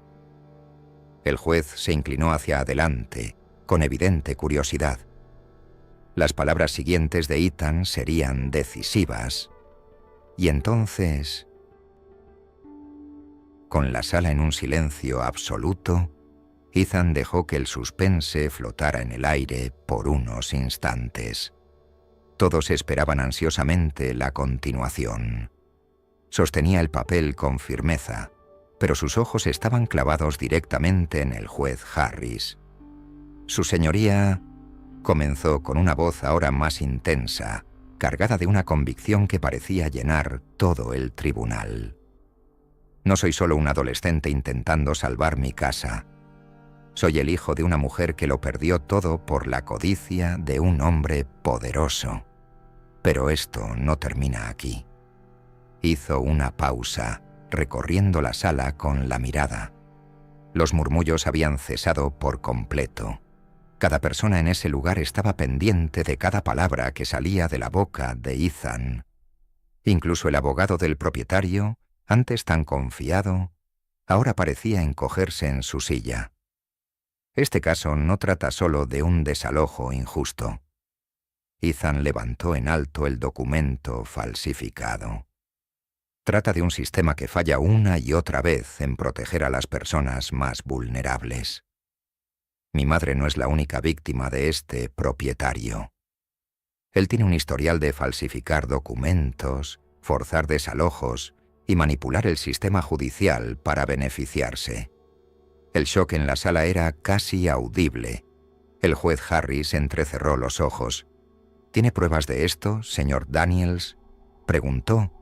El juez se inclinó hacia adelante, con evidente curiosidad. Las palabras siguientes de Ethan serían decisivas. Y entonces, con la sala en un silencio absoluto, Ethan dejó que el suspense flotara en el aire por unos instantes. Todos esperaban ansiosamente la continuación. Sostenía el papel con firmeza, pero sus ojos estaban clavados directamente en el juez Harris. «Su señoría», comenzó con una voz ahora más intensa, cargada de una convicción que parecía llenar todo el tribunal. «No soy solo un adolescente intentando salvar mi casa. Soy el hijo de una mujer que lo perdió todo por la codicia de un hombre poderoso. Pero esto no termina aquí». Hizo una pausa, recorriendo la sala con la mirada. Los murmullos habían cesado por completo. Cada persona en ese lugar estaba pendiente de cada palabra que salía de la boca de Ethan. Incluso el abogado del propietario, antes tan confiado, ahora parecía encogerse en su silla. Este caso no trata solo de un desalojo injusto. Ethan levantó en alto el documento falsificado. Trata de un sistema que falla una y otra vez en proteger a las personas más vulnerables. Mi madre no es la única víctima de este propietario. Él tiene un historial de falsificar documentos, forzar desalojos y manipular el sistema judicial para beneficiarse. El shock en la sala era casi audible. El juez Harris entrecerró los ojos. «¿Tiene pruebas de esto, señor Daniels?», preguntó,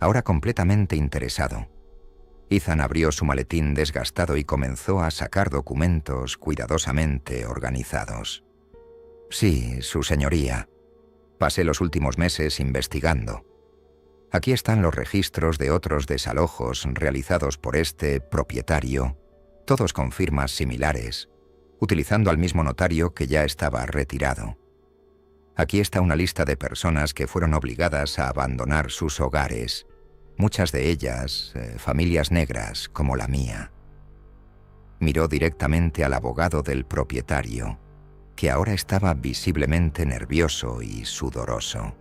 ahora completamente interesado. Ethan abrió su maletín desgastado y comenzó a sacar documentos cuidadosamente organizados. «Sí, su señoría. Pasé los últimos meses investigando. Aquí están los registros de otros desalojos realizados por este propietario, todos con firmas similares, utilizando al mismo notario que ya estaba retirado. Aquí está una lista de personas que fueron obligadas a abandonar sus hogares, muchas de ellas familias negras como la mía». Miró directamente al abogado del propietario, que ahora estaba visiblemente nervioso y sudoroso.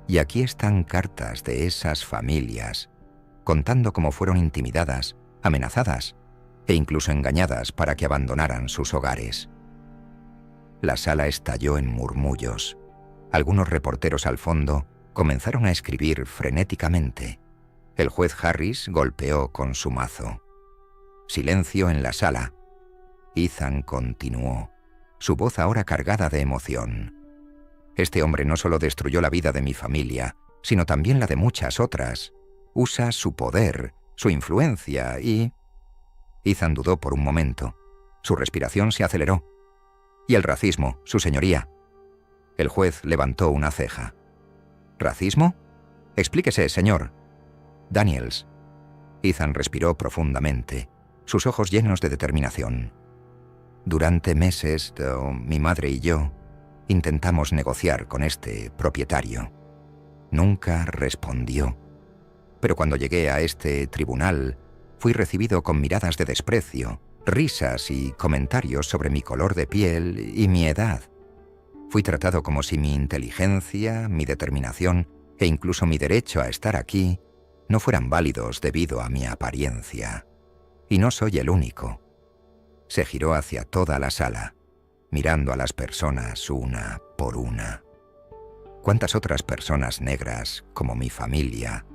«Y aquí están cartas de esas familias, contando cómo fueron intimidadas, amenazadas e incluso engañadas para que abandonaran sus hogares». La sala estalló en murmullos. Algunos reporteros al fondo comenzaron a escribir frenéticamente. El juez Harris golpeó con su mazo. Silencio en la sala. Ethan continuó, su voz ahora cargada de emoción. «Este hombre no solo destruyó la vida de mi familia, sino también la de muchas otras. Usa su poder, su influencia y...». Ethan dudó por un momento. Su respiración se aceleró. «Y el racismo, su señoría». El juez levantó una ceja. «¿Racismo? Explíquese, señor». «Daniels». Ethan respiró profundamente, sus ojos llenos de determinación. «Durante meses, mi madre y yo intentamos negociar con este propietario. Nunca respondió. Pero cuando llegué a este tribunal, fui recibido con miradas de desprecio, risas y comentarios sobre mi color de piel y mi edad. Fui tratado como si mi inteligencia, mi determinación e incluso mi derecho a estar aquí no fueran válidos debido a mi apariencia. Y no soy el único». Se giró hacia toda la sala, mirando a las personas una por una. ¿Cuántas otras personas negras, como mi familia,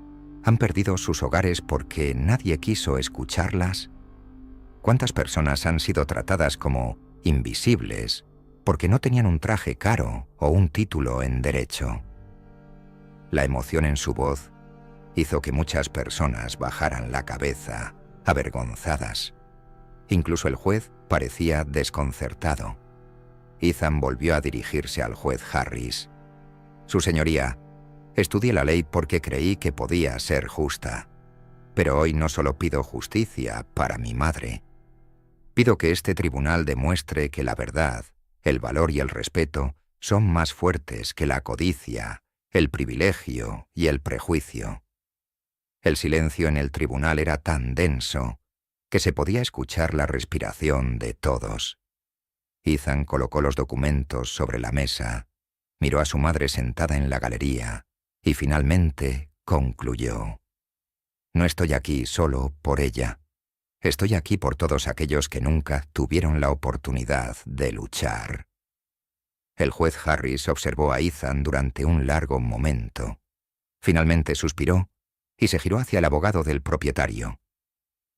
han perdido sus hogares porque nadie quiso escucharlas? ¿Cuántas personas han sido tratadas como invisibles porque no tenían un traje caro o un título en derecho? La emoción en su voz hizo que muchas personas bajaran la cabeza, avergonzadas. Incluso el juez parecía desconcertado. Ethan volvió a dirigirse al juez Harris. Su señoría, estudié la ley porque creí que podía ser justa. Pero hoy no solo pido justicia para mi madre. Pido que este tribunal demuestre que la verdad, el valor y el respeto son más fuertes que la codicia, el privilegio y el prejuicio. El silencio en el tribunal era tan denso que se podía escuchar la respiración de todos. Ethan colocó los documentos sobre la mesa, miró a su madre sentada en la galería y finalmente concluyó: No estoy aquí solo por ella. Estoy aquí por todos aquellos que nunca tuvieron la oportunidad de luchar. El juez Harris observó a Ethan durante un largo momento. Finalmente suspiró y se giró hacia el abogado del propietario.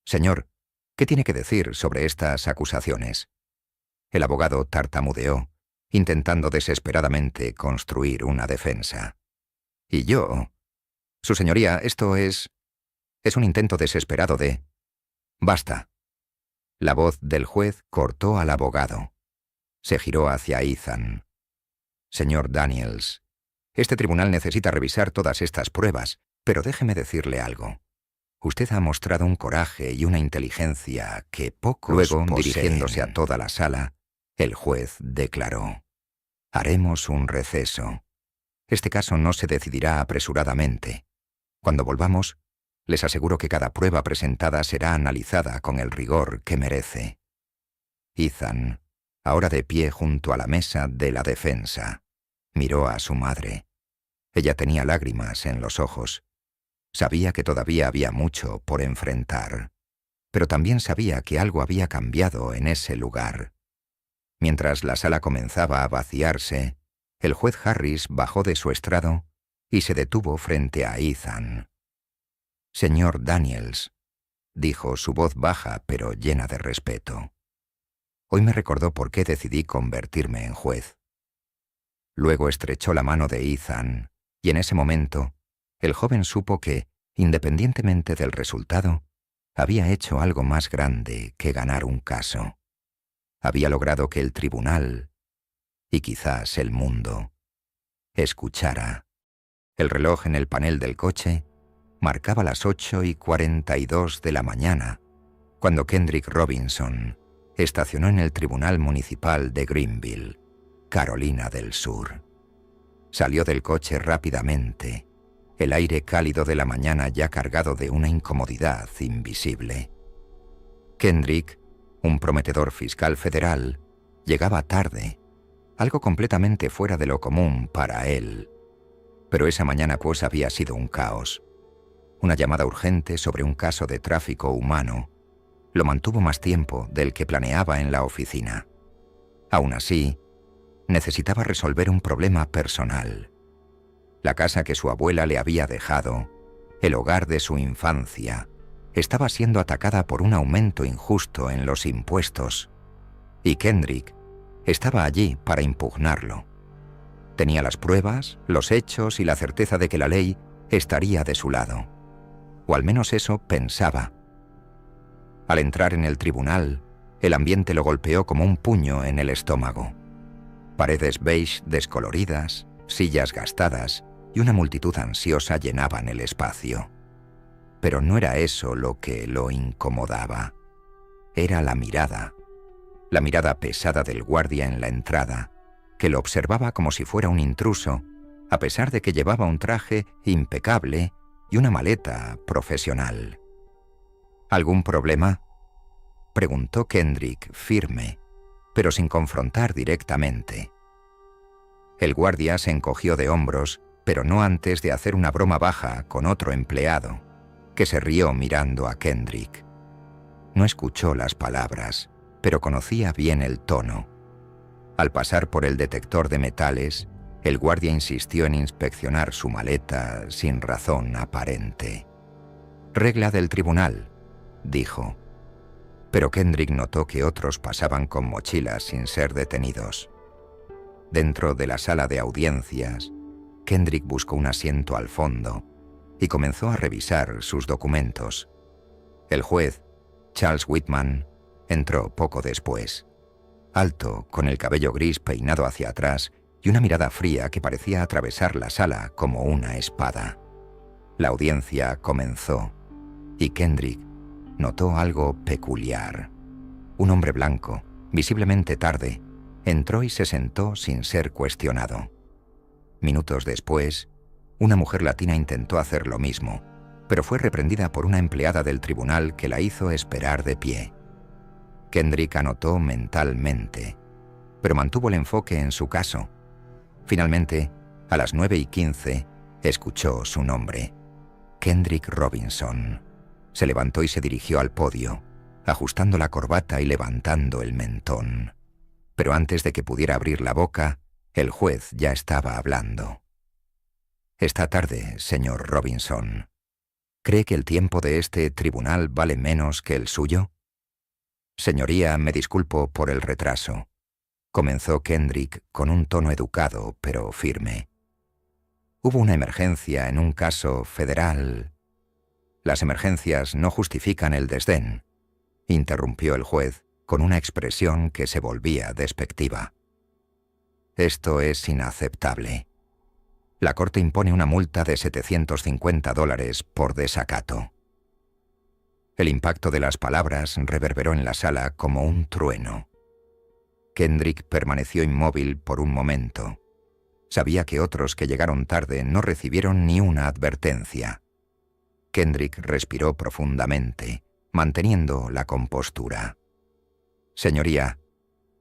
«Señor, ¿qué tiene que decir sobre estas acusaciones?» El abogado tartamudeó, intentando desesperadamente construir una defensa. «¿Y yo? Su señoría, esto es un intento desesperado de...» «Basta». La voz del juez cortó al abogado. Se giró hacia Ethan. «Señor Daniels, este tribunal necesita revisar todas estas pruebas, pero déjeme decirle algo. Usted ha mostrado un coraje y una inteligencia que pocos poseen». Luego, dirigiéndose a toda la sala, el juez declaró: «Haremos un receso. Este caso no se decidirá apresuradamente. Cuando volvamos, les aseguro que cada prueba presentada será analizada con el rigor que merece». Ethan, ahora de pie junto a la mesa de la defensa, miró a su madre. Ella tenía lágrimas en los ojos. Sabía que todavía había mucho por enfrentar, pero también sabía que algo había cambiado en ese lugar. Mientras la sala comenzaba a vaciarse, el juez Harris bajó de su estrado y se detuvo frente a Ethan. «Señor Daniels», dijo, su voz baja pero llena de respeto, «hoy me recordó por qué decidí convertirme en juez». Luego estrechó la mano de Ethan, y en ese momento, el joven supo que, independientemente del resultado, había hecho algo más grande que ganar un caso. Había logrado que el tribunal, y quizás el mundo, escuchara. El reloj en el panel del coche marcaba las 8:42 de la mañana, cuando Kendrick Robinson estacionó en el Tribunal Municipal de Greenville, Carolina del Sur. Salió del coche rápidamente, el aire cálido de la mañana ya cargado de una incomodidad invisible. Kendrick, un prometedor fiscal federal, llegaba tarde, algo completamente fuera de lo común para él. Pero esa mañana pues había sido un caos. Una llamada urgente sobre un caso de tráfico humano lo mantuvo más tiempo del que planeaba en la oficina. Aún así, necesitaba resolver un problema personal. La casa que su abuela le había dejado, el hogar de su infancia, estaba siendo atacada por un aumento injusto en los impuestos, y Kendrick estaba allí para impugnarlo. Tenía las pruebas, los hechos y la certeza de que la ley estaría de su lado. O al menos eso pensaba. Al entrar en el tribunal, el ambiente lo golpeó como un puño en el estómago. Paredes beige descoloridas, sillas gastadas y una multitud ansiosa llenaban el espacio. Pero no era eso lo que lo incomodaba. Era la mirada pesada del guardia en la entrada, que lo observaba como si fuera un intruso, a pesar de que llevaba un traje impecable y una maleta profesional. ¿Algún problema?, preguntó Kendrick, firme, pero sin confrontar directamente. El guardia se encogió de hombros, pero no antes de hacer una broma baja con otro empleado, que se rió mirando a Kendrick. No escuchó las palabras, pero conocía bien el tono. Al pasar por el detector de metales, el guardia insistió en inspeccionar su maleta sin razón aparente. «Regla del tribunal», dijo. Pero Kendrick notó que otros pasaban con mochilas sin ser detenidos. Dentro de la sala de audiencias, Kendrick buscó un asiento al fondo y comenzó a revisar sus documentos. El juez, Charles Whitman, entró poco después. Alto, con el cabello gris peinado hacia atrás y una mirada fría que parecía atravesar la sala como una espada. La audiencia comenzó, y Kendrick notó algo peculiar. Un hombre blanco, visiblemente tarde, entró y se sentó sin ser cuestionado. Minutos después, una mujer latina intentó hacer lo mismo, pero fue reprendida por una empleada del tribunal que la hizo esperar de pie. Kendrick anotó mentalmente, pero mantuvo el enfoque en su caso. Finalmente, a las 9:15, escuchó su nombre. Kendrick Robinson. Se levantó y se dirigió al podio, ajustando la corbata y levantando el mentón. Pero antes de que pudiera abrir la boca, el juez ya estaba hablando. «Esta tarde, señor Robinson, ¿cree que el tiempo de este tribunal vale menos que el suyo?» «Señoría, me disculpo por el retraso», comenzó Kendrick con un tono educado pero firme. «Hubo una emergencia en un caso federal». «Las emergencias no justifican el desdén», interrumpió el juez con una expresión que se volvía despectiva. «Esto es inaceptable. La Corte impone una multa de $750 por desacato». El impacto de las palabras reverberó en la sala como un trueno. Kendrick permaneció inmóvil por un momento. Sabía que otros que llegaron tarde no recibieron ni una advertencia. Kendrick respiró profundamente, manteniendo la compostura. «Señoría,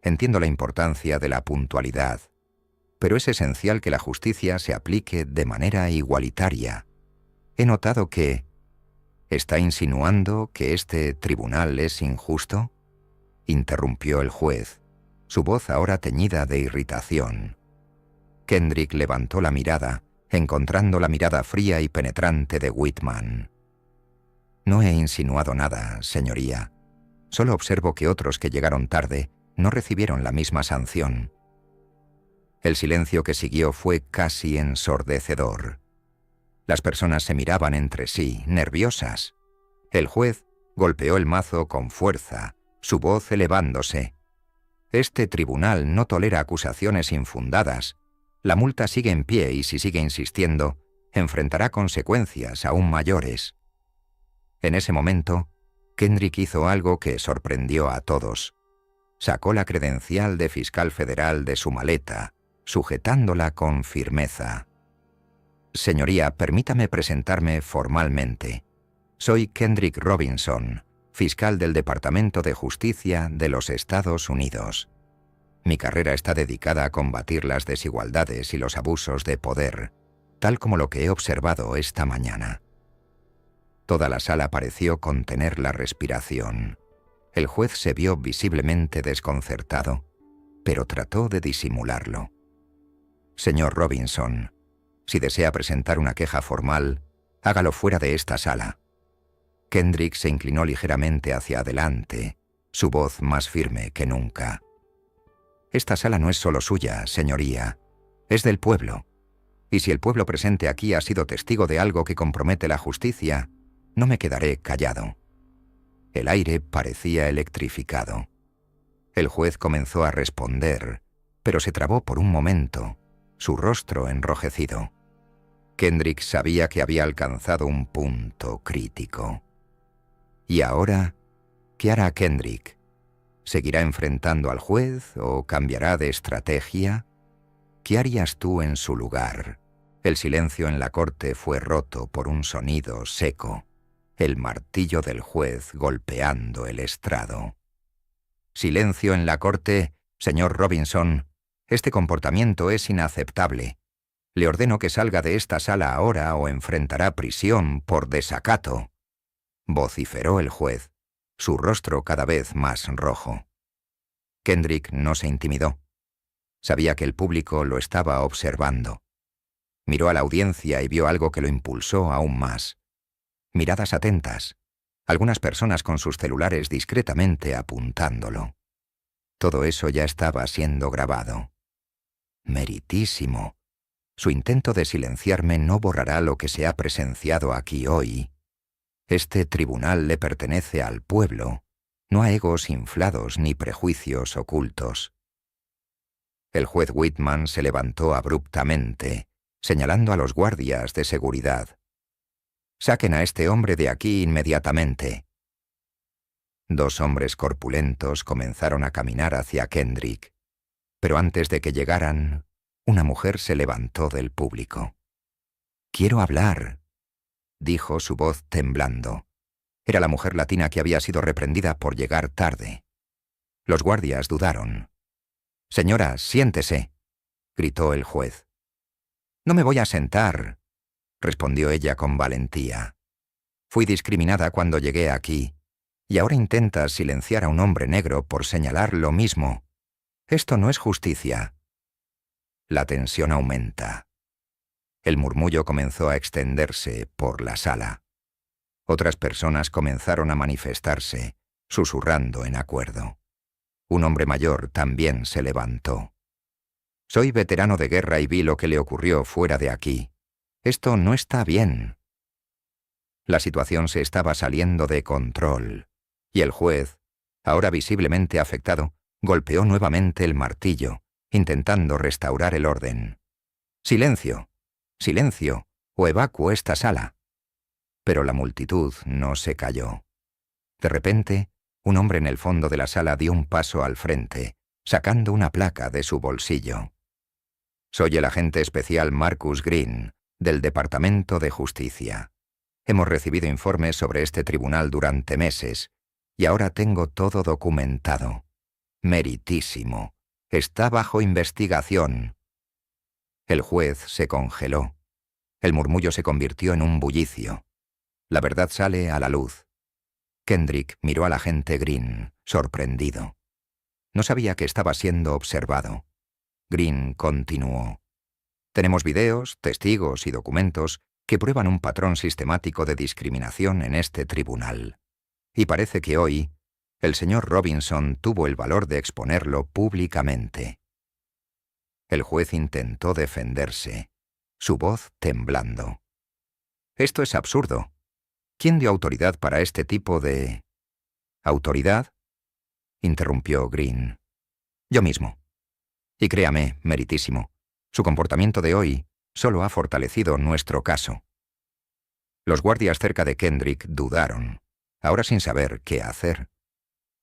entiendo la importancia de la puntualidad, pero es esencial que la justicia se aplique de manera igualitaria. He notado que... ¿Está insinuando que este tribunal es injusto?», interrumpió el juez, su voz ahora teñida de irritación. Kendrick levantó la mirada, encontrando la mirada fría y penetrante de Whitman. «No he insinuado nada, señoría. Solo observo que otros que llegaron tarde no recibieron la misma sanción». El silencio que siguió fue casi ensordecedor. Las personas se miraban entre sí, nerviosas. El juez golpeó el mazo con fuerza, su voz elevándose. «Este tribunal no tolera acusaciones infundadas. La multa sigue en pie y si sigue insistiendo, enfrentará consecuencias aún mayores». En ese momento, Kendrick hizo algo que sorprendió a todos. Sacó la credencial de fiscal federal de su maleta, sujetándola con firmeza. «Señoría, permítame presentarme formalmente. Soy Kendrick Robinson, fiscal del Departamento de Justicia de los Estados Unidos. Mi carrera está dedicada a combatir las desigualdades y los abusos de poder, tal como lo que he observado esta mañana». Toda la sala pareció contener la respiración. El juez se vio visiblemente desconcertado, pero trató de disimularlo. «Señor Robinson, si desea presentar una queja formal, hágalo fuera de esta sala». Kendrick se inclinó ligeramente hacia adelante, su voz más firme que nunca. «Esta sala no es solo suya, señoría, es del pueblo. Y si el pueblo presente aquí ha sido testigo de algo que compromete la justicia, no me quedaré callado». El aire parecía electrificado. El juez comenzó a responder, pero se trabó por un momento, su rostro enrojecido. Kendrick sabía que había alcanzado un punto crítico. ¿Y ahora qué hará Kendrick? ¿Seguirá enfrentando al juez o cambiará de estrategia? ¿Qué harías tú en su lugar? El silencio en la corte fue roto por un sonido seco, el martillo del juez golpeando el estrado. «Silencio en la corte, señor Robinson. Este comportamiento es inaceptable. Le ordeno que salga de esta sala ahora o enfrentará prisión por desacato», vociferó el juez, su rostro cada vez más rojo. Kendrick no se intimidó. Sabía que el público lo estaba observando. Miró a la audiencia y vio algo que lo impulsó aún más. Miradas atentas, algunas personas con sus celulares discretamente apuntándolo. Todo eso ya estaba siendo grabado. Meritísimo. Su intento de silenciarme no borrará lo que se ha presenciado aquí hoy. Este tribunal le pertenece al pueblo, no a egos inflados ni prejuicios ocultos. El juez Whitman se levantó abruptamente, señalando a los guardias de seguridad. «Saquen a este hombre de aquí inmediatamente». 2 hombres corpulentos comenzaron a caminar hacia Kendrick, pero antes de que llegaran, una mujer se levantó del público. «Quiero hablar», dijo su voz temblando. Era la mujer latina que había sido reprendida por llegar tarde. Los guardias dudaron. «Señora, siéntese», gritó el juez. «No me voy a sentar», respondió ella con valentía. «Fui discriminada cuando llegué aquí, y ahora intentas silenciar a un hombre negro por señalar lo mismo. Esto no es justicia». La tensión aumenta. El murmullo comenzó a extenderse por la sala. Otras personas comenzaron a manifestarse, susurrando en acuerdo. Un hombre mayor también se levantó. «Soy veterano de guerra y vi lo que le ocurrió fuera de aquí. Esto no está bien». La situación se estaba saliendo de control, y el juez, ahora visiblemente afectado, golpeó nuevamente el martillo, intentando restaurar el orden. «Silencio, silencio, o evacuo esta sala». Pero la multitud no se calló. De repente, un hombre en el fondo de la sala dio un paso al frente, sacando una placa de su bolsillo. «Soy el agente especial Marcus Green, del Departamento de Justicia. Hemos recibido informes sobre este tribunal durante meses, y ahora tengo todo documentado. Meritísimo. Está bajo investigación». El juez se congeló. El murmullo se convirtió en un bullicio. La verdad sale a la luz. Kendrick miró al agente Green, sorprendido. No sabía que estaba siendo observado. Green continuó. «Tenemos videos, testigos y documentos que prueban un patrón sistemático de discriminación en este tribunal. Y parece que hoy, el señor Robinson tuvo el valor de exponerlo públicamente». El juez intentó defenderse, su voz temblando. «Esto es absurdo. ¿Quién dio autoridad para este tipo de...» «¿Autoridad?», interrumpió Green. «Yo mismo. Y créame, meritísimo, su comportamiento de hoy solo ha fortalecido nuestro caso». Los guardias cerca de Kendrick dudaron, ahora sin saber qué hacer.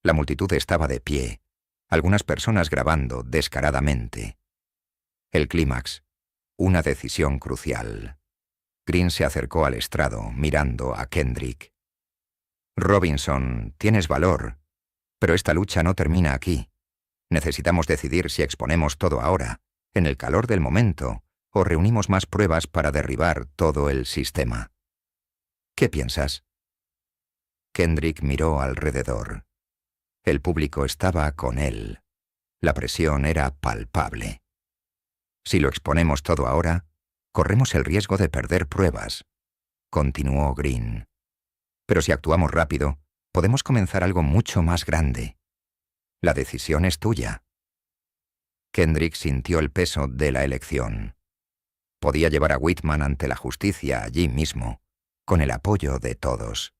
La multitud estaba de pie, algunas personas grabando descaradamente. El clímax, una decisión crucial. Green se acercó al estrado, mirando a Kendrick. «Robinson, tienes valor, pero esta lucha no termina aquí. Necesitamos decidir si exponemos todo ahora, en el calor del momento, o reunimos más pruebas para derribar todo el sistema. ¿Qué piensas?» Kendrick miró alrededor. El público estaba con él. La presión era palpable. «Si lo exponemos todo ahora, corremos el riesgo de perder pruebas», continuó Green. «Pero si actuamos rápido, podemos comenzar algo mucho más grande. La decisión es tuya». Kendrick sintió el peso de la elección. Podía llevar a Whitman ante la justicia allí mismo, con el apoyo de todos.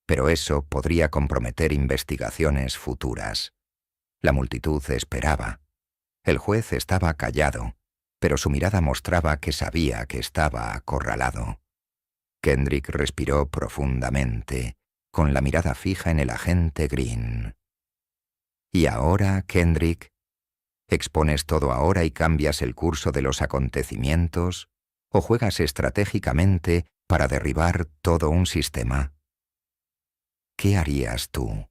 Pero eso podría comprometer investigaciones futuras. La multitud esperaba. El juez estaba callado, pero su mirada mostraba que sabía que estaba acorralado. Kendrick respiró profundamente, con la mirada fija en el agente Green. «¿Y ahora, Kendrick? ¿Expones todo ahora y cambias el curso de los acontecimientos? ¿O juegas estratégicamente para derribar todo un sistema? ¿Qué harías tú?»